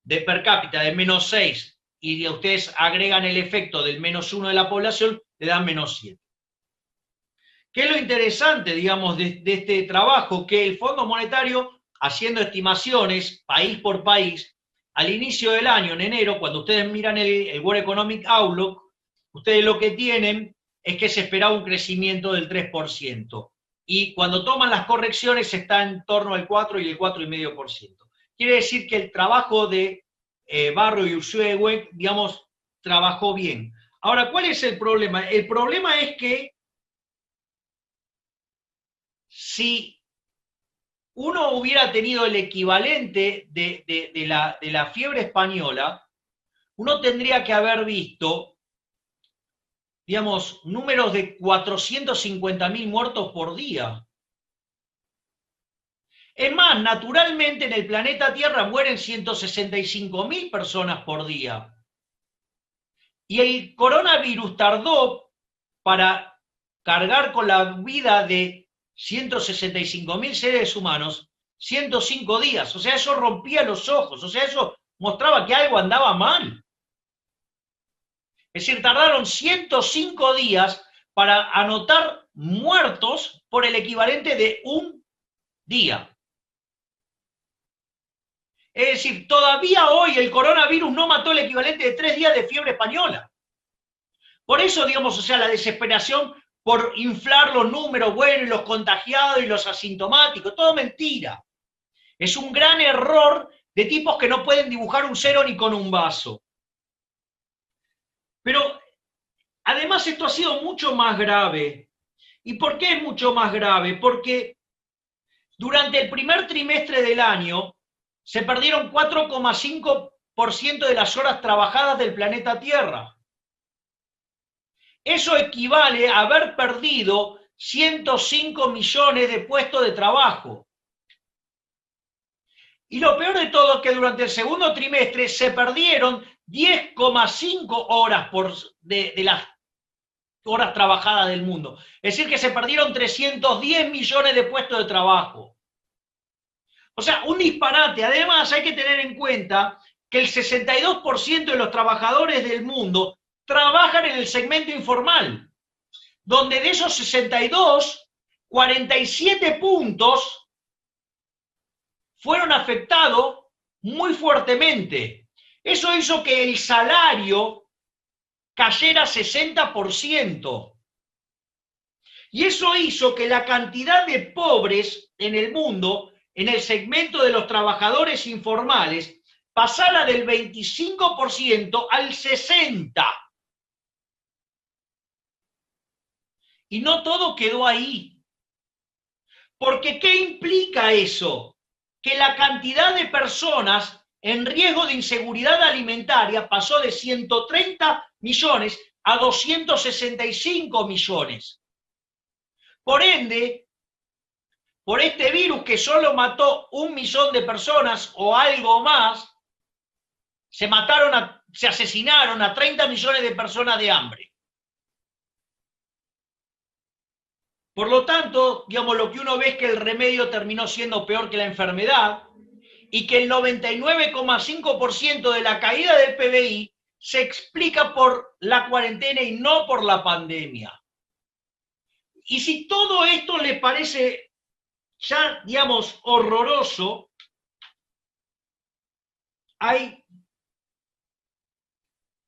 de per cápita de -6 y ustedes agregan el efecto del -1 de la población, le dan -7. ¿Qué es lo interesante, digamos, de este trabajo? Que el Fondo Monetario, haciendo estimaciones país por país, al inicio del año, en enero, cuando ustedes miran el World Economic Outlook, ustedes lo que tienen es que se esperaba un crecimiento del 3%. Y cuando toman las correcciones está en torno al 4 y el 4,5%. Quiere decir que el trabajo de Barro y Ursúa, digamos, trabajó bien. Ahora, ¿cuál es el problema? El problema es que si uno hubiera tenido el equivalente de la fiebre española, uno tendría que haber visto, digamos, números de 450.000 muertos por día. Es más, naturalmente en el planeta Tierra mueren 165.000 personas por día. Y el coronavirus tardó para cargar con la vida de 165.000 seres humanos, 105 días. O sea, eso rompía los ojos. O sea, eso mostraba que algo andaba mal. Es decir, tardaron 105 días para anotar muertos por el equivalente de un día. Es decir, todavía hoy el coronavirus no mató el equivalente de 3 días de fiebre española. Por eso, digamos, o sea, la desesperación por inflar los números, bueno, y los contagiados y los asintomáticos, todo mentira. Es un gran error de tipos que no pueden dibujar un cero ni con un vaso. Pero además esto ha sido mucho más grave. ¿Y por qué es mucho más grave? Porque durante el primer trimestre del año se perdieron 4,5% de las horas trabajadas del planeta Tierra. Eso equivale a haber perdido 105 millones de puestos de trabajo. Y lo peor de todo es que durante el segundo trimestre se perdieron 10,5 horas de las horas trabajadas del mundo. Es decir, que se perdieron 310 millones de puestos de trabajo. O sea, un disparate. Además, hay que tener en cuenta que el 62% de los trabajadores del mundo trabajan en el segmento informal, donde de esos 62, 47 puntos fueron afectados muy fuertemente. Eso hizo que el salario cayera 60%. Y eso hizo que la cantidad de pobres en el mundo, en el segmento de los trabajadores informales, pasara del 25% al 60%. Y no todo quedó ahí. Porque ¿qué implica eso? Que la cantidad de personas en riesgo de inseguridad alimentaria pasó de 130 millones a 265 millones. Por ende, por este virus que solo mató 1 millón de personas o algo más, se asesinaron a 30 millones de personas de hambre. Por lo tanto, digamos, lo que uno ve es que el remedio terminó siendo peor que la enfermedad y que el 99,5% de la caída del PBI se explica por la cuarentena y no por la pandemia. Y si todo esto le parece ya, digamos, horroroso, hay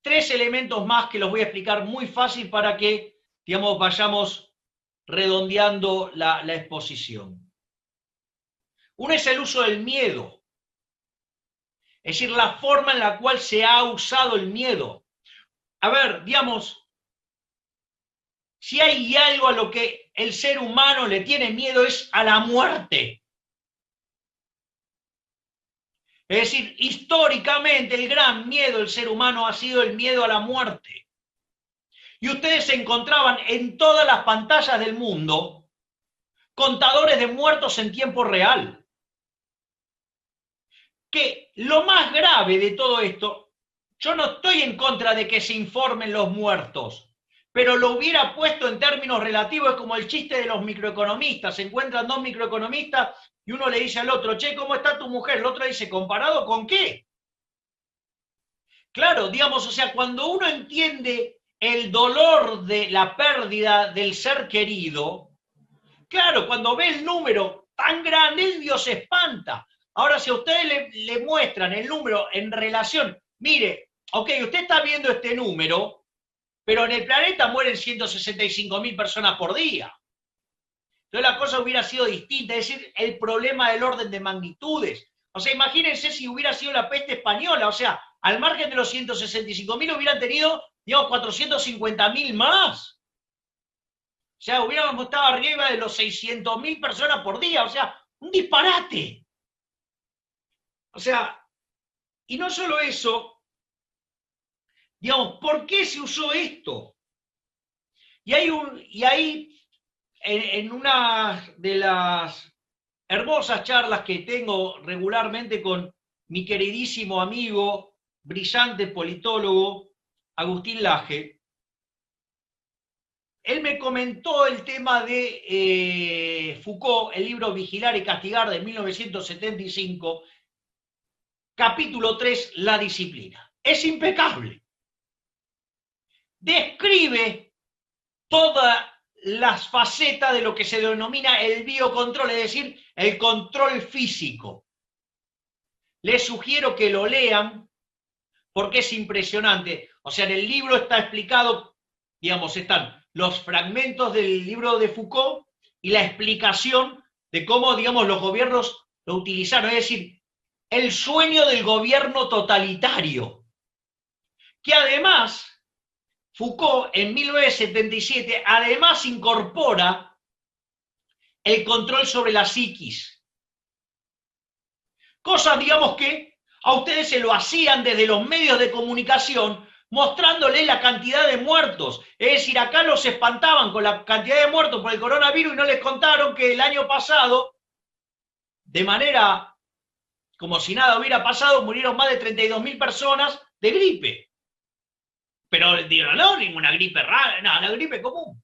3 elementos más que los voy a explicar muy fácil para que, digamos, vayamos redondeando la exposición. Uno es el uso del miedo, es decir, la forma en la cual se ha usado el miedo. A ver, digamos, si hay algo a lo que el ser humano le tiene miedo es a la muerte. Es decir, históricamente el gran miedo del ser humano ha sido el miedo a la muerte. Y ustedes se encontraban en todas las pantallas del mundo contadores de muertos en tiempo real. Que lo más grave de todo esto, yo no estoy en contra de que se informen los muertos, pero lo hubiera puesto en términos relativos, es como el chiste de los microeconomistas. Se encuentran 2 microeconomistas y uno le dice al otro, che, ¿cómo está tu mujer? El otro dice, ¿comparado con qué? Claro, digamos, o sea, cuando uno entiende el dolor de la pérdida del ser querido, claro, cuando ve el número tan grande, el Dios se espanta. Ahora, si a ustedes le muestran el número en relación, mire, ok, usted está viendo este número, pero en el planeta mueren 165.000 personas por día. Entonces la cosa hubiera sido distinta, es decir, el problema del orden de magnitudes. O sea, imagínense si hubiera sido la peste española, o sea, al margen de los 165.000 hubieran tenido, digamos, 450.000 más. O sea, hubiéramos estado arriba de los 600.000 personas por día, o sea, un disparate. O sea, y no solo eso, digamos, ¿por qué se usó esto? Y ahí en una de las hermosas charlas que tengo regularmente con mi queridísimo amigo, brillante politólogo, Agustín Laje, él me comentó el tema de Foucault, el libro Vigilar y Castigar de 1975, capítulo 3, La disciplina. Es impecable. Describe todas las facetas de lo que se denomina el biocontrol, es decir, el control físico. Les sugiero que lo lean porque es impresionante. O sea, en el libro está explicado, digamos, están los fragmentos del libro de Foucault y la explicación de cómo, digamos, los gobiernos lo utilizaron, es decir, el sueño del gobierno totalitario, que además Foucault en 1977 además incorpora el control sobre la psiquis. Cosas, digamos, que a ustedes se lo hacían desde los medios de comunicación, mostrándoles la cantidad de muertos. Es decir, acá los espantaban con la cantidad de muertos por el coronavirus y no les contaron que el año pasado, de manera como si nada hubiera pasado, murieron más de 32.000 personas de gripe. Pero digo, no, ninguna gripe rara, no, la gripe común.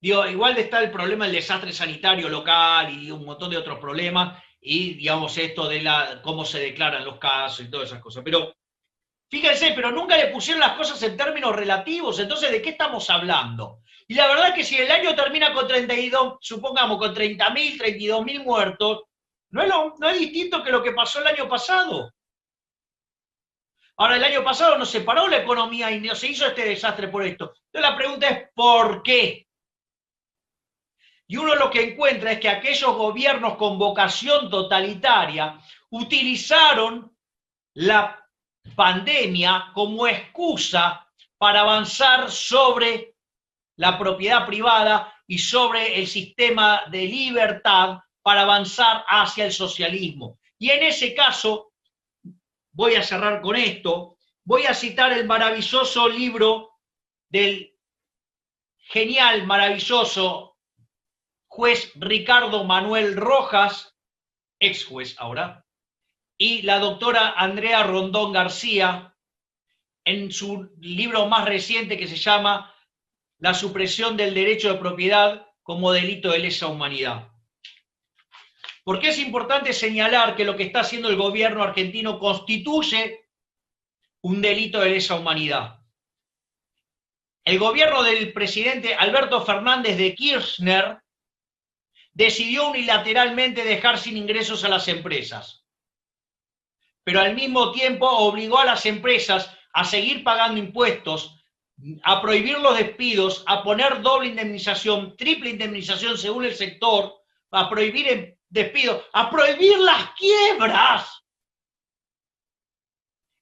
Digo, igual está el problema del desastre sanitario local y un montón de otros problemas, y digamos esto de cómo se declaran los casos y todas esas cosas. Pero fíjense, pero nunca le pusieron las cosas en términos relativos. Entonces, ¿de qué estamos hablando? Y la verdad que si el año termina con 32, supongamos con 30.000, 32.000 muertos, no es distinto que lo que pasó el año pasado. Ahora, el año pasado no se paró la economía y no se hizo este desastre por esto. Entonces la pregunta es, ¿por qué? Y uno lo que encuentra es que aquellos gobiernos con vocación totalitaria utilizaron la pandemia como excusa para avanzar sobre la propiedad privada y sobre el sistema de libertad para avanzar hacia el socialismo. Y en ese caso, voy a cerrar con esto, voy a citar el maravilloso libro del genial, maravilloso juez Ricardo Manuel Rojas, ex juez ahora, y la doctora Andrea Rondón García, en su libro más reciente que se llama La supresión del derecho de propiedad como delito de lesa humanidad. Porque es importante señalar que lo que está haciendo el gobierno argentino constituye un delito de lesa humanidad. El gobierno del presidente Alberto Fernández de Kirchner decidió unilateralmente dejar sin ingresos a las empresas, pero al mismo tiempo obligó a las empresas a seguir pagando impuestos, a prohibir los despidos, a poner doble indemnización, triple indemnización según el sector, a prohibir despidos, a prohibir las quiebras.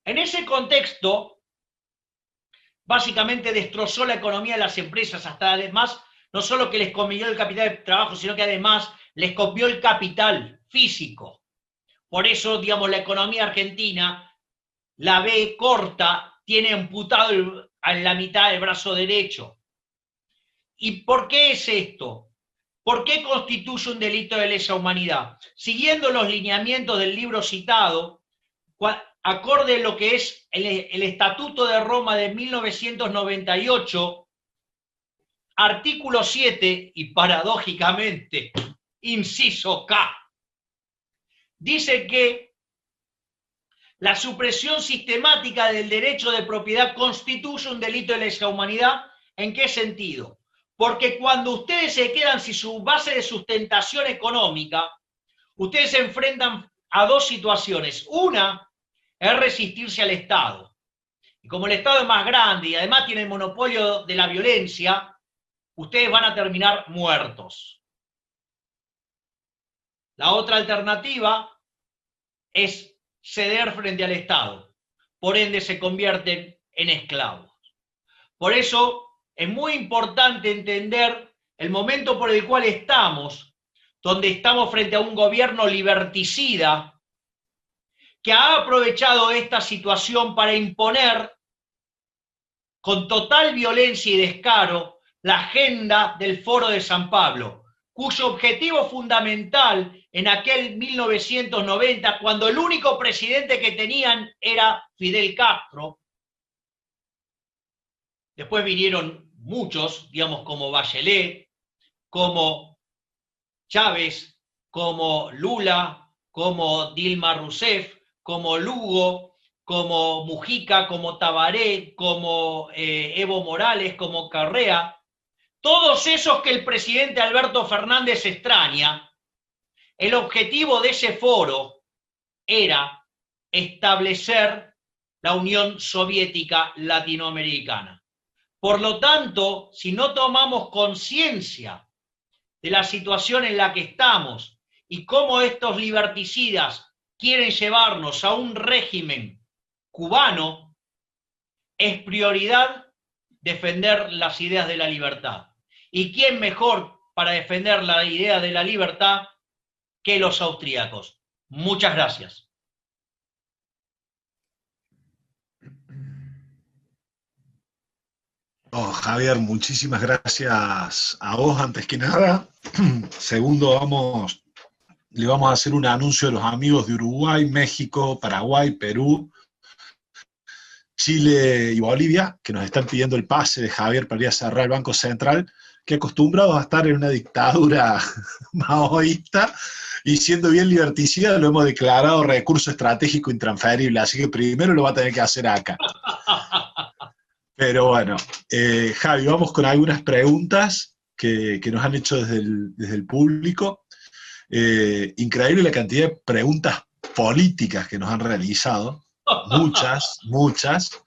En ese contexto, básicamente destrozó la economía de las empresas, hasta además, no solo que les comió el capital de trabajo, sino que además les copió el capital físico. Por eso, digamos, la economía argentina, la ve corta, tiene amputado en la mitad del brazo derecho. ¿Y por qué es esto? ¿Por qué constituye un delito de lesa humanidad? Siguiendo los lineamientos del libro citado, acorde a lo que es el Estatuto de Roma de 1998, artículo 7, y paradójicamente, inciso K, dice que la supresión sistemática del derecho de propiedad constituye un delito de lesa humanidad. ¿En qué sentido? Porque cuando ustedes se quedan sin su base de sustentación económica, ustedes se enfrentan a dos situaciones. Una es resistirse al Estado. Y como el Estado es más grande y además tiene el monopolio de la violencia, ustedes van a terminar muertos. La otra alternativa es ceder frente al Estado. Por ende, se convierten en esclavos. Por eso es muy importante entender el momento por el cual estamos, donde estamos frente a un gobierno liberticida que ha aprovechado esta situación para imponer con total violencia y descaro la agenda del Foro de San Pablo, cuyo objetivo fundamental en aquel 1990, cuando el único presidente que tenían era Fidel Castro, después vinieron muchos, digamos, como Bachelet, como Chávez, como Lula, como Dilma Rousseff, como Lugo, como Mujica, como Tabaré, como Evo Morales, como Correa, todos esos que el presidente Alberto Fernández extraña. El objetivo de ese foro era establecer la Unión Soviética Latinoamericana. Por lo tanto, si no tomamos conciencia de la situación en la que estamos y cómo estos liberticidas quieren llevarnos a un régimen cubano, es prioridad defender las ideas de la libertad. ¿Y quién mejor para defender la idea de la libertad que los austríacos? Muchas gracias. Oh, Javier, muchísimas gracias a vos antes que nada. Segundo, le vamos a hacer un anuncio a los amigos de Uruguay, México, Paraguay, Perú, Chile y Bolivia, que nos están pidiendo el pase de Javier para ir a cerrar el Banco Central, que acostumbrados a estar en una dictadura maoísta y siendo bien liberticida, lo hemos declarado recurso estratégico intransferible, así que primero lo va a tener que hacer acá. Pero bueno, Javi, vamos con algunas preguntas que nos han hecho desde el público. Increíble la cantidad de preguntas políticas que nos han realizado. Muchas, muchas.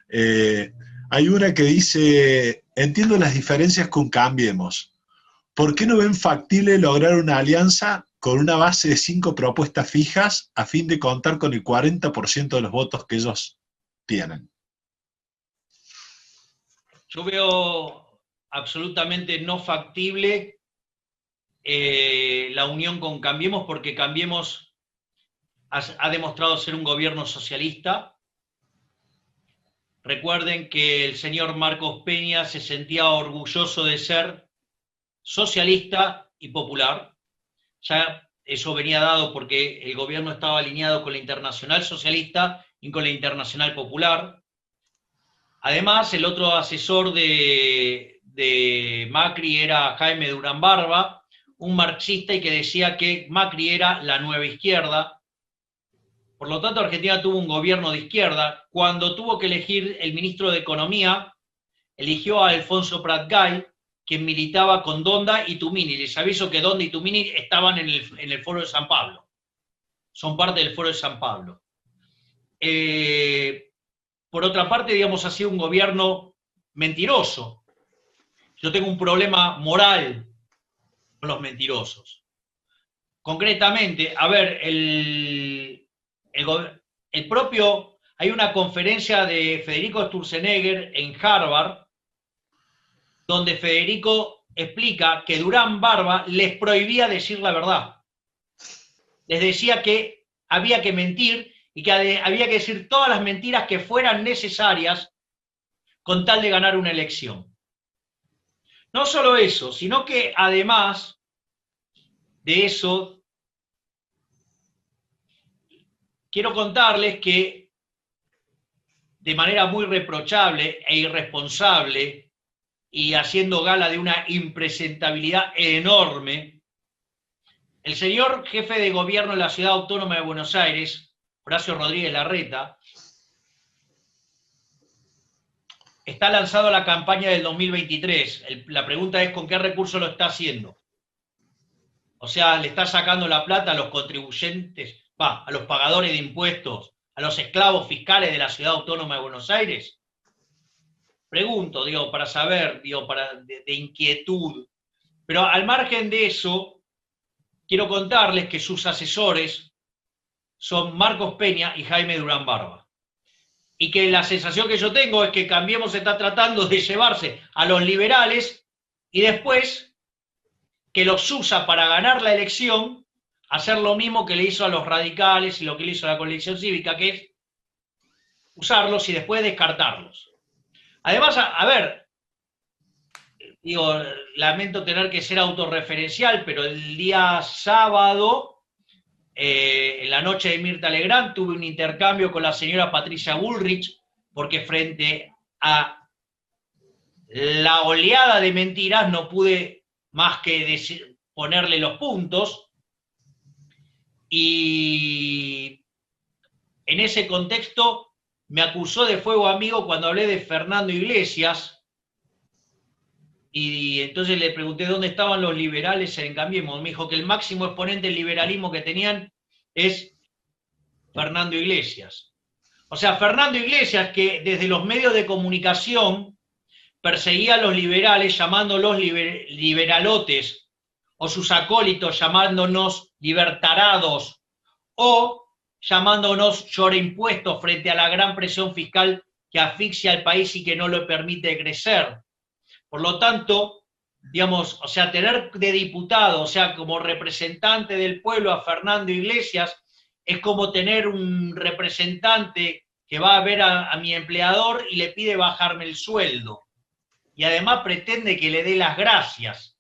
Hay una que dice, entiendo las diferencias con Cambiemos. ¿Por qué no ven factible lograr una alianza con una base de 5 propuestas fijas a fin de contar con el 40% de los votos que ellos tienen? Yo veo absolutamente no factible la unión con Cambiemos, porque Cambiemos ha demostrado ser un gobierno socialista. Recuerden que el señor Marcos Peña se sentía orgulloso de ser socialista y popular. Ya eso venía dado porque el gobierno estaba alineado con la Internacional Socialista y con la Internacional Popular. Además, el otro asesor de Macri era Jaime Durán Barba, un marxista y que decía que Macri era la nueva izquierda. Por lo tanto, Argentina tuvo un gobierno de izquierda. Cuando tuvo que elegir el ministro de Economía, eligió a Alfonso Prat-Gay, quien militaba con Donda y Tumini. Les aviso que Donda y Tumini estaban en el Foro de San Pablo. Son parte del Foro de San Pablo. Por otra parte, digamos, ha sido un gobierno mentiroso. Yo tengo un problema moral con los mentirosos. Concretamente, a ver, hay una conferencia de Federico Sturzenegger en Harvard, donde Federico explica que Durán Barba les prohibía decir la verdad. Les decía que había que mentir y que había que decir todas las mentiras que fueran necesarias con tal de ganar una elección. No solo eso, sino que además de eso, quiero contarles que de manera muy reprochable e irresponsable y haciendo gala de una impresentabilidad enorme, el señor jefe de gobierno de la Ciudad Autónoma de Buenos Aires, Horacio Rodríguez Larreta, está lanzado la campaña del 2023. La pregunta es con qué recurso lo está haciendo. O sea, le está sacando la plata a los contribuyentes, a los pagadores de impuestos, a los esclavos fiscales de la Ciudad Autónoma de Buenos Aires. Pregunto, digo, para saber, digo, de inquietud. Pero al margen de eso, quiero contarles que sus asesores son Marcos Peña y Jaime Durán Barba. Y que la sensación que yo tengo es que Cambiemos está tratando de llevarse a los liberales y después que los usa para ganar la elección, hacer lo mismo que le hizo a los radicales y lo que le hizo a la coalición cívica, que es usarlos y después descartarlos. Además, a ver, digo, lamento tener que ser autorreferencial, pero el día sábado, en la noche de Mirta Legrand, tuve un intercambio con la señora Patricia Bullrich, porque frente a la oleada de mentiras no pude más que ponerle los puntos, y en ese contexto me acusó de fuego amigo cuando hablé de Fernando Iglesias, y entonces le pregunté dónde estaban los liberales en Cambiemos. Me dijo que el máximo exponente del liberalismo que tenían es Fernando Iglesias. O sea, Fernando Iglesias, que desde los medios de comunicación perseguía a los liberales llamándolos liberalotes, o sus acólitos llamándonos libertarados, o llamándonos lloraimpuestos frente a la gran presión fiscal que asfixia al país y que no le permite crecer. Por lo tanto, digamos, o sea, tener de diputado, o sea, como representante del pueblo a Fernando Iglesias, es como tener un representante que va a ver a mi empleador y le pide bajarme el sueldo. Y además pretende que le dé las gracias.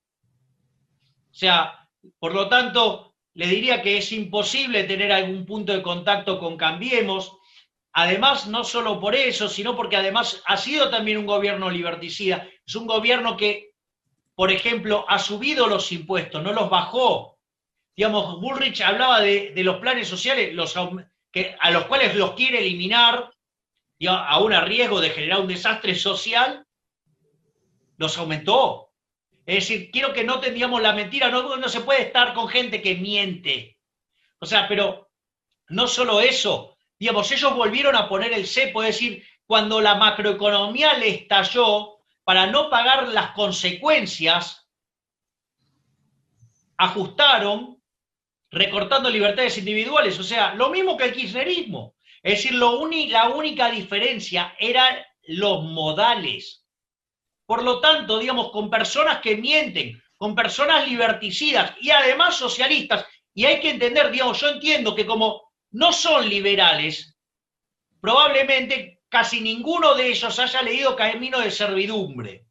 O sea, por lo tanto, le diría que es imposible tener algún punto de contacto con Cambiemos. Además, no solo por eso, sino porque además ha sido también un gobierno liberticida. Es un gobierno que, por ejemplo, ha subido los impuestos, no los bajó. Digamos, Bullrich hablaba de los planes sociales a los cuales los quiere eliminar, aún a riesgo de generar un desastre social, los aumentó. Es decir, quiero que no tengamos la mentira, no se puede estar con gente que miente. O sea, pero no solo eso, digamos, ellos volvieron a poner el cepo, es decir, cuando la macroeconomía le estalló, para no pagar las consecuencias, ajustaron, recortando libertades individuales, o sea, lo mismo que el kirchnerismo. Es decir, la única diferencia eran los modales. Por lo tanto, digamos, con personas que mienten, con personas liberticidas y además socialistas, y hay que entender, digamos, yo entiendo que como no son liberales, probablemente casi ninguno de ellos haya leído Camino de Servidumbre.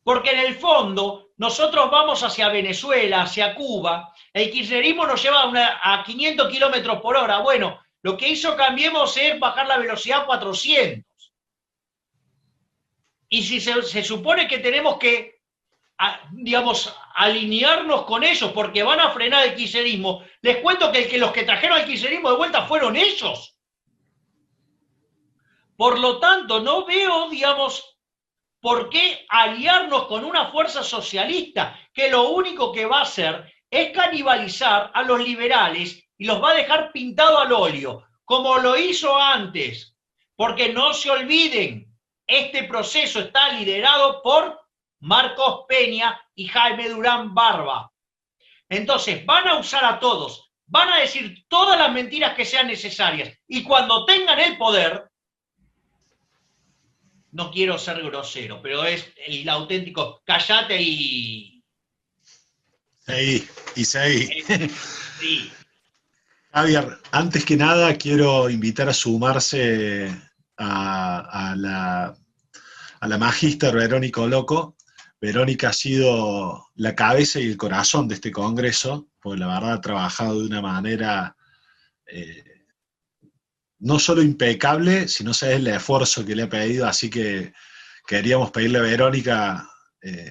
Porque en el fondo, nosotros vamos hacia Venezuela, hacia Cuba, el kirchnerismo nos lleva a 500 kilómetros por hora. Bueno, lo que hizo Cambiemos es bajar la velocidad a 400. Y si se supone que tenemos que, digamos, alinearnos con ellos porque van a frenar el kirchnerismo, les cuento que los que trajeron al kirchnerismo de vuelta fueron ellos. Por lo tanto, no veo, digamos, por qué aliarnos con una fuerza socialista que lo único que va a hacer es canibalizar a los liberales y los va a dejar pintado al óleo, como lo hizo antes. Porque no se olviden, este proceso está liderado por Marcos Peña y Jaime Durán Barba. Entonces, van a usar a todos, van a decir todas las mentiras que sean necesarias, y cuando tengan el poder, no quiero ser grosero, pero es el auténtico, callate y... Seguí. Sí. Javier, antes que nada quiero invitar a sumarse a la magíster Verónica Loco. Verónica ha sido la cabeza y el corazón de este congreso, porque la verdad ha trabajado de una manera no solo impecable, sino sabes el esfuerzo que le ha pedido, así que queríamos pedirle a Verónica...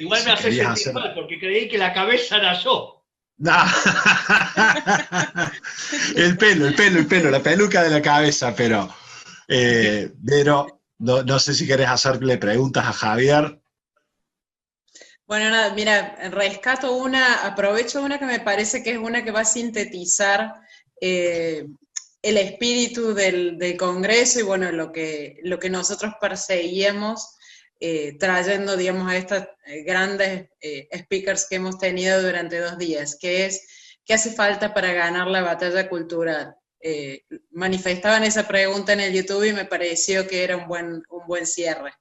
Igual si me hace sentir hacer... mal, porque creí que la cabeza era yo. No. El pelo, la peluca de la cabeza, pero no sé si querés hacerle preguntas a Javier. Bueno, nada, mira, aprovecho una que me parece que es una que va a sintetizar el espíritu del Congreso y bueno, lo que nosotros perseguíamos trayendo, digamos, a estas grandes speakers que hemos tenido durante 2 días, que es, ¿qué hace falta para ganar la batalla cultural? Manifestaban esa pregunta en el YouTube y me pareció que era un buen cierre.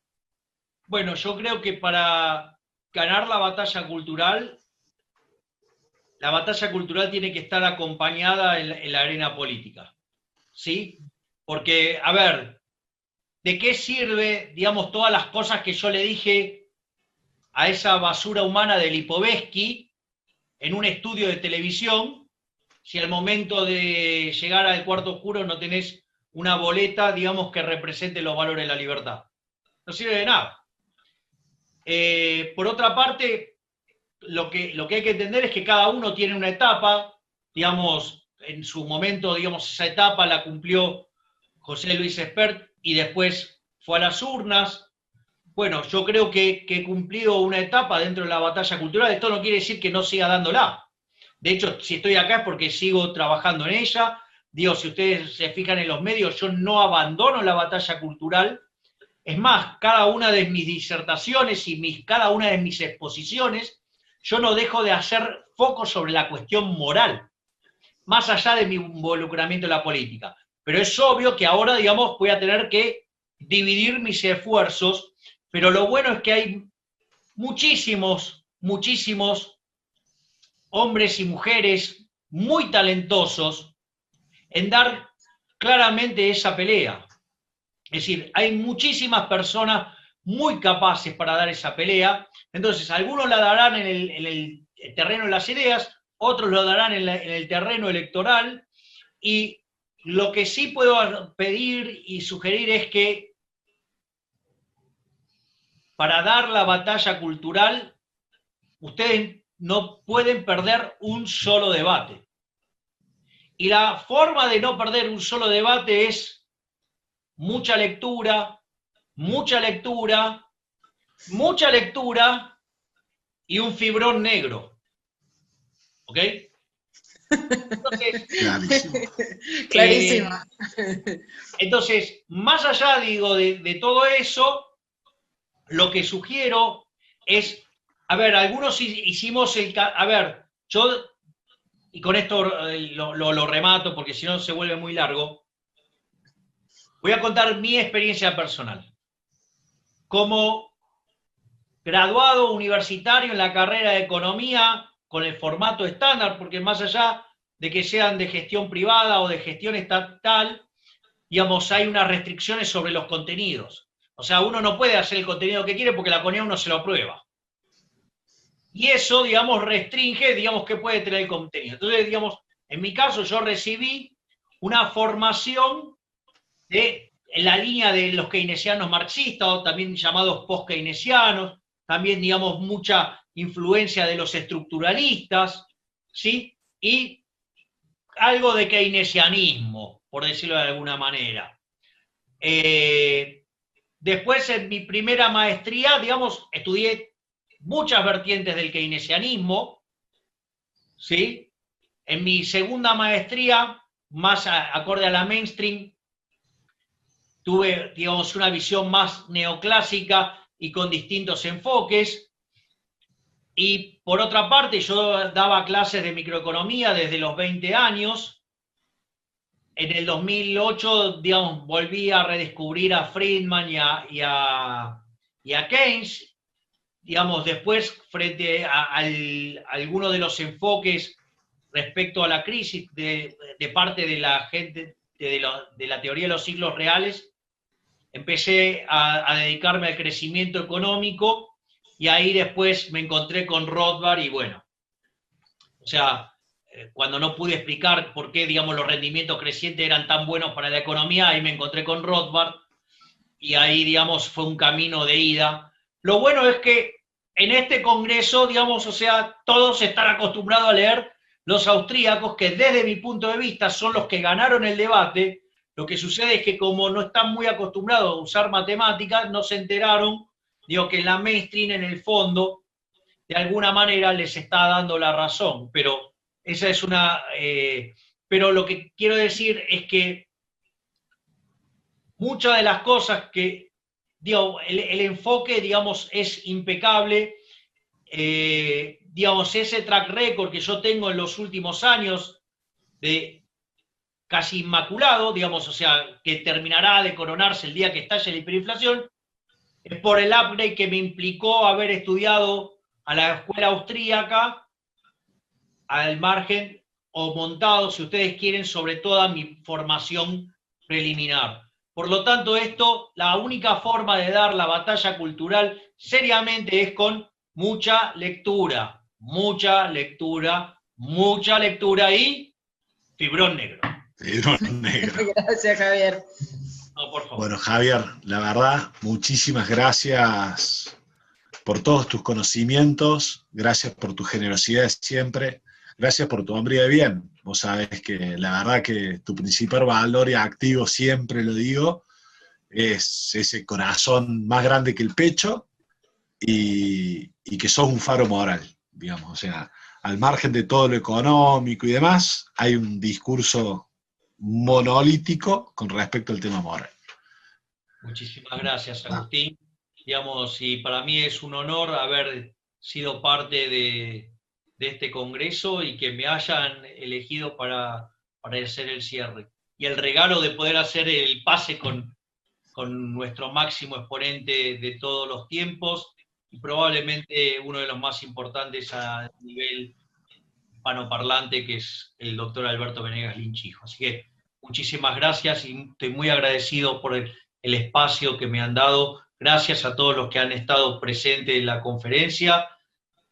Bueno, yo creo que para ganar la batalla cultural tiene que estar acompañada en la arena política, ¿sí? Porque, a ver, ¿de qué sirve, digamos, todas las cosas que yo le dije a esa basura humana de Lipovetsky en un estudio de televisión si al momento de llegar al cuarto oscuro no tenés una boleta, digamos, que represente los valores de la libertad? No sirve de nada. Por otra parte, lo que hay que entender es que cada uno tiene una etapa, digamos, en su momento, digamos, esa etapa la cumplió José Luis Espert y después fue a las urnas. Bueno, yo creo que he cumplido una etapa dentro de la batalla cultural. Esto no quiere decir que no siga dándola. De hecho, si estoy acá es porque sigo trabajando en ella. Digo, si ustedes se fijan en los medios, yo no abandono la batalla cultural. Es más, cada una de mis disertaciones y cada una de mis exposiciones, yo no dejo de hacer foco sobre la cuestión moral. más allá de mi involucramiento en la política. Pero es obvio que ahora, digamos, voy a tener que dividir mis esfuerzos, pero lo bueno es que hay muchísimos hombres y mujeres muy talentosos en dar claramente esa pelea. Es decir, hay muchísimas personas muy capaces para dar esa pelea. Entonces, algunos la darán en el terreno de las ideas, otros lo darán en el terreno electoral, y lo que sí puedo pedir y sugerir es que para dar la batalla cultural, ustedes no pueden perder un solo debate. Y la forma de no perder un solo debate es mucha lectura, mucha lectura, mucha lectura y un fibrón negro. ¿Ok? Entonces, clarísimo. Clarísimo. Entonces, más allá, digo, de todo eso, lo que sugiero es, a ver, algunos hicimos a ver, yo, y con esto lo remato porque si no se vuelve muy largo, voy a contar mi experiencia personal. Como graduado universitario en la carrera de economía, con el formato estándar, porque más allá de que sean de gestión privada o de gestión estatal, digamos, hay unas restricciones sobre los contenidos. O sea, uno no puede hacer el contenido que quiere porque la CONIA uno se lo aprueba. Y eso, digamos, restringe, digamos, qué puede tener el contenido. Entonces, digamos, en mi caso yo recibí una formación en la línea de los keynesianos marxistas, o también llamados post-keynesianos, también, digamos, mucha influencia de los estructuralistas, ¿sí? Y algo de keynesianismo, por decirlo de alguna manera. Después, en mi primera maestría, digamos, estudié muchas vertientes del keynesianismo, ¿sí? En mi segunda maestría, más acorde a la mainstream, tuve, digamos, una visión más neoclásica y con distintos enfoques. Y por otra parte, yo daba clases de microeconomía desde los 20 años. En el 2008, digamos, volví a redescubrir a Friedman y a Keynes. Digamos, después, frente a algunos de los enfoques respecto a la crisis de parte de la gente de la teoría de los ciclos reales, empecé a dedicarme al crecimiento económico y ahí después me encontré con Rothbard y bueno, o sea, cuando no pude explicar por qué, digamos, los rendimientos crecientes eran tan buenos para la economía, ahí me encontré con Rothbard y ahí, digamos, fue un camino de ida. Lo bueno es que en este congreso, digamos, o sea, todos están acostumbrados a leer los austríacos, que desde mi punto de vista son los que ganaron el debate. Lo que sucede es que como no están muy acostumbrados a usar matemáticas, no se enteraron, digo, que la mainstream en el fondo, de alguna manera, les está dando la razón. Pero esa es una... pero lo que quiero decir es que muchas de las cosas que, digo, el enfoque, digamos, es impecable. Digamos, ese track record que yo tengo en los últimos años de casi inmaculado, digamos, o sea, que terminará de coronarse el día que estalle la hiperinflación, es por el upgrade que me implicó haber estudiado a la escuela austríaca, al margen o montado, si ustedes quieren, sobre toda mi formación preliminar. Por lo tanto, esto, la única forma de dar la batalla cultural seriamente es con mucha lectura, mucha lectura, mucha lectura y fibrón negro. Fibrón negro. Gracias, Javier. No, por favor. Bueno, Javier, la verdad, muchísimas gracias por todos tus conocimientos, gracias por tu generosidad siempre, gracias por tu hombría de bien. Vos sabés que la verdad que tu principal valor y activo, siempre lo digo, es ese corazón más grande que el pecho y que sos un faro moral, digamos. O sea, al margen de todo lo económico y demás, hay un discurso monolítico con respecto al tema moral. Muchísimas gracias, Agustín. Digamos, y para mí es un honor haber sido parte de este congreso y que me hayan elegido para hacer el cierre. Y el regalo de poder hacer el pase con nuestro máximo exponente de todos los tiempos y probablemente uno de los más importantes a nivel hispanoparlante, que es el doctor Alberto Venegas Lynch hijo. Así que muchísimas gracias y estoy muy agradecido por el espacio que me han dado. Gracias a todos los que han estado presentes en la conferencia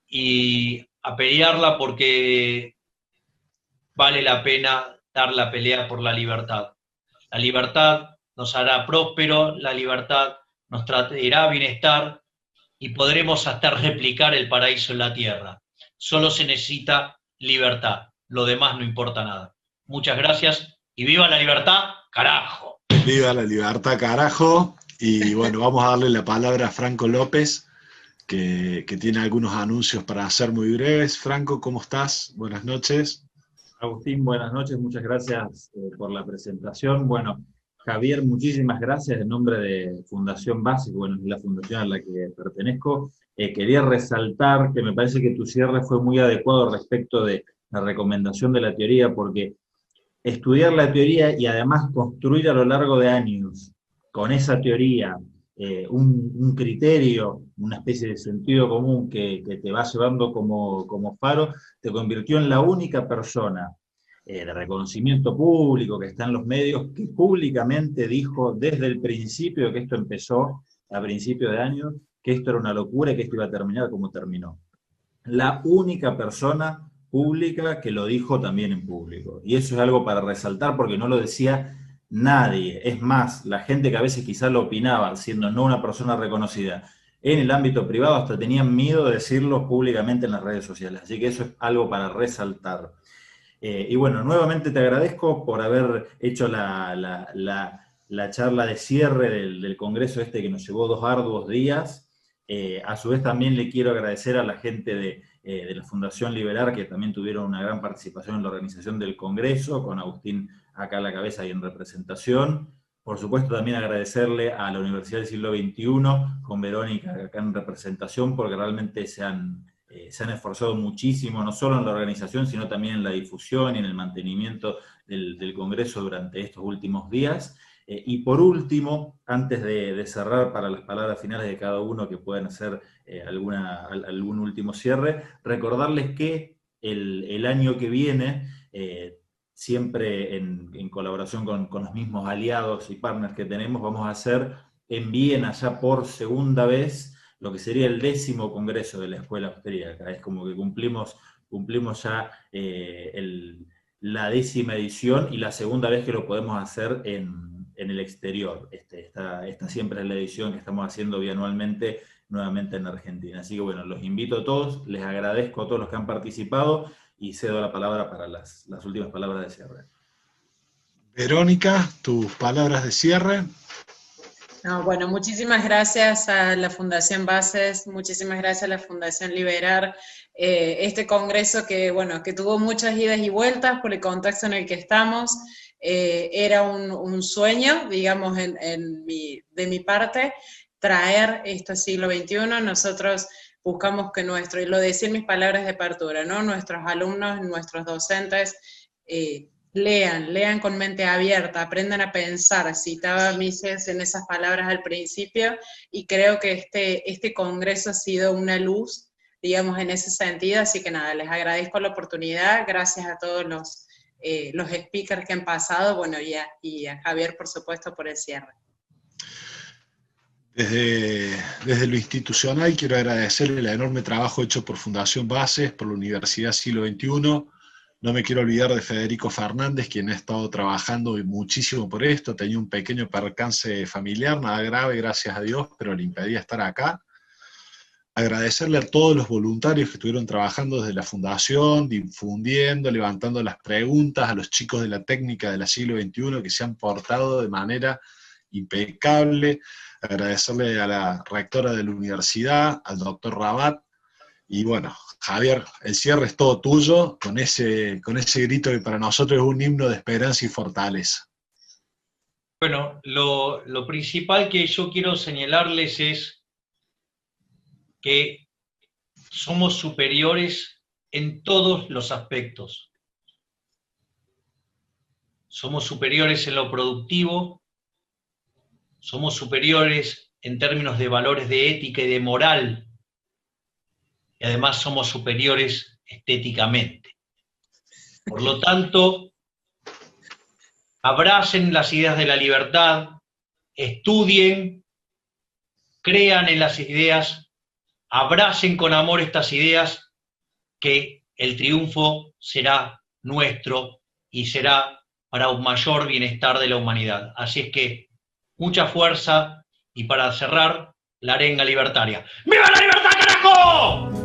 y a pelearla porque vale la pena dar la pelea por la libertad. La libertad nos hará próspero, la libertad nos traerá bienestar y podremos hasta replicar el paraíso en la tierra. Solo se necesita libertad, lo demás no importa nada. Muchas gracias y viva la libertad, carajo. Viva la libertad, carajo. Y bueno, vamos a darle la palabra a Franco López, que tiene algunos anuncios para hacer muy breves. Franco, ¿cómo estás? Buenas noches. Agustín, buenas noches, muchas gracias por la presentación. Bueno, Javier, muchísimas gracias en nombre de Fundación Bases, bueno, es la fundación a la que pertenezco. Quería resaltar que me parece que tu cierre fue muy adecuado respecto de la recomendación de la teoría, porque estudiar la teoría y además construir a lo largo de años con esa teoría un criterio, una especie de sentido común que te va llevando como faro, te convirtió en la única persona de reconocimiento público que está en los medios, que públicamente dijo desde el principio que esto empezó, a principio de año, que esto era una locura y que esto iba a terminar como terminó. La única persona pública que lo dijo también en público. Y eso es algo para resaltar porque no lo decía nadie. Es más, la gente que a veces quizás lo opinaba, siendo no una persona reconocida, en el ámbito privado hasta tenían miedo de decirlo públicamente en las redes sociales. Así que eso es algo para resaltar. Y bueno, nuevamente te agradezco por haber hecho la charla de cierre del congreso este que nos llevó 2 arduos días. A su vez también le quiero agradecer a la gente de la Fundación Liberar, que también tuvieron una gran participación en la organización del congreso, con Agustín acá a la cabeza y en representación. Por supuesto también agradecerle a la Universidad del Siglo XXI, con Verónica acá en representación, porque realmente se han esforzado muchísimo, no solo en la organización, sino también en la difusión y en el mantenimiento del Congreso durante estos últimos días. Y por último, antes de cerrar para las palabras finales de cada uno que puedan hacer algún último cierre, recordarles que el año que viene, siempre en colaboración con los mismos aliados y partners que tenemos, vamos a hacer en Viena ya por segunda vez lo que sería el 10º congreso de la Escuela Austríaca. Es como que cumplimos ya la 10ª edición y la segunda vez que lo podemos hacer en el exterior. Esta siempre es la edición que estamos haciendo bianualmente nuevamente en Argentina. Así que bueno, los invito a todos, les agradezco a todos los que han participado y cedo la palabra para las últimas palabras de cierre. Verónica, tus palabras de cierre. No, bueno, muchísimas gracias a la Fundación Bases, muchísimas gracias a la Fundación Liberar, este congreso que, bueno, que tuvo muchas idas y vueltas por el contexto en el que estamos, era un sueño, digamos, de mi parte, traer esto al siglo XXI. Nosotros buscamos que y lo decía en mis palabras de apertura, ¿no? Nuestros alumnos, nuestros docentes, lean con mente abierta, aprendan a pensar. Citaba a Mises en esas palabras al principio, y creo que este congreso ha sido una luz, digamos, en ese sentido. Así que nada, les agradezco la oportunidad, gracias a todos los speakers que han pasado, bueno, y a Javier, por supuesto, por el cierre. Desde lo institucional quiero agradecerle el enorme trabajo hecho por Fundación Bases, por la Universidad Siglo XXI. No me quiero olvidar de Federico Fernández, quien ha estado trabajando muchísimo por esto. Tenía un pequeño percance familiar, nada grave, gracias a Dios, pero le impedía estar acá. Agradecerle a todos los voluntarios que estuvieron trabajando desde la Fundación, difundiendo, levantando las preguntas, a los chicos de la técnica de la Siglo XXI que se han portado de manera impecable. Agradecerle a la rectora de la universidad, al doctor Rabat. Y bueno, Javier, el cierre es todo tuyo, con ese grito que para nosotros es un himno de esperanza y fortaleza. Bueno, lo principal que yo quiero señalarles es que somos superiores en todos los aspectos. Somos superiores en lo productivo, somos superiores en términos de valores de ética y de moral, y además somos superiores estéticamente. Por lo tanto, abracen las ideas de la libertad, estudien, crean en las ideas, abracen con amor estas ideas, que el triunfo será nuestro y será para un mayor bienestar de la humanidad. Así es que mucha fuerza, y para cerrar, la arenga libertaria. ¡Viva la libertad, carajo!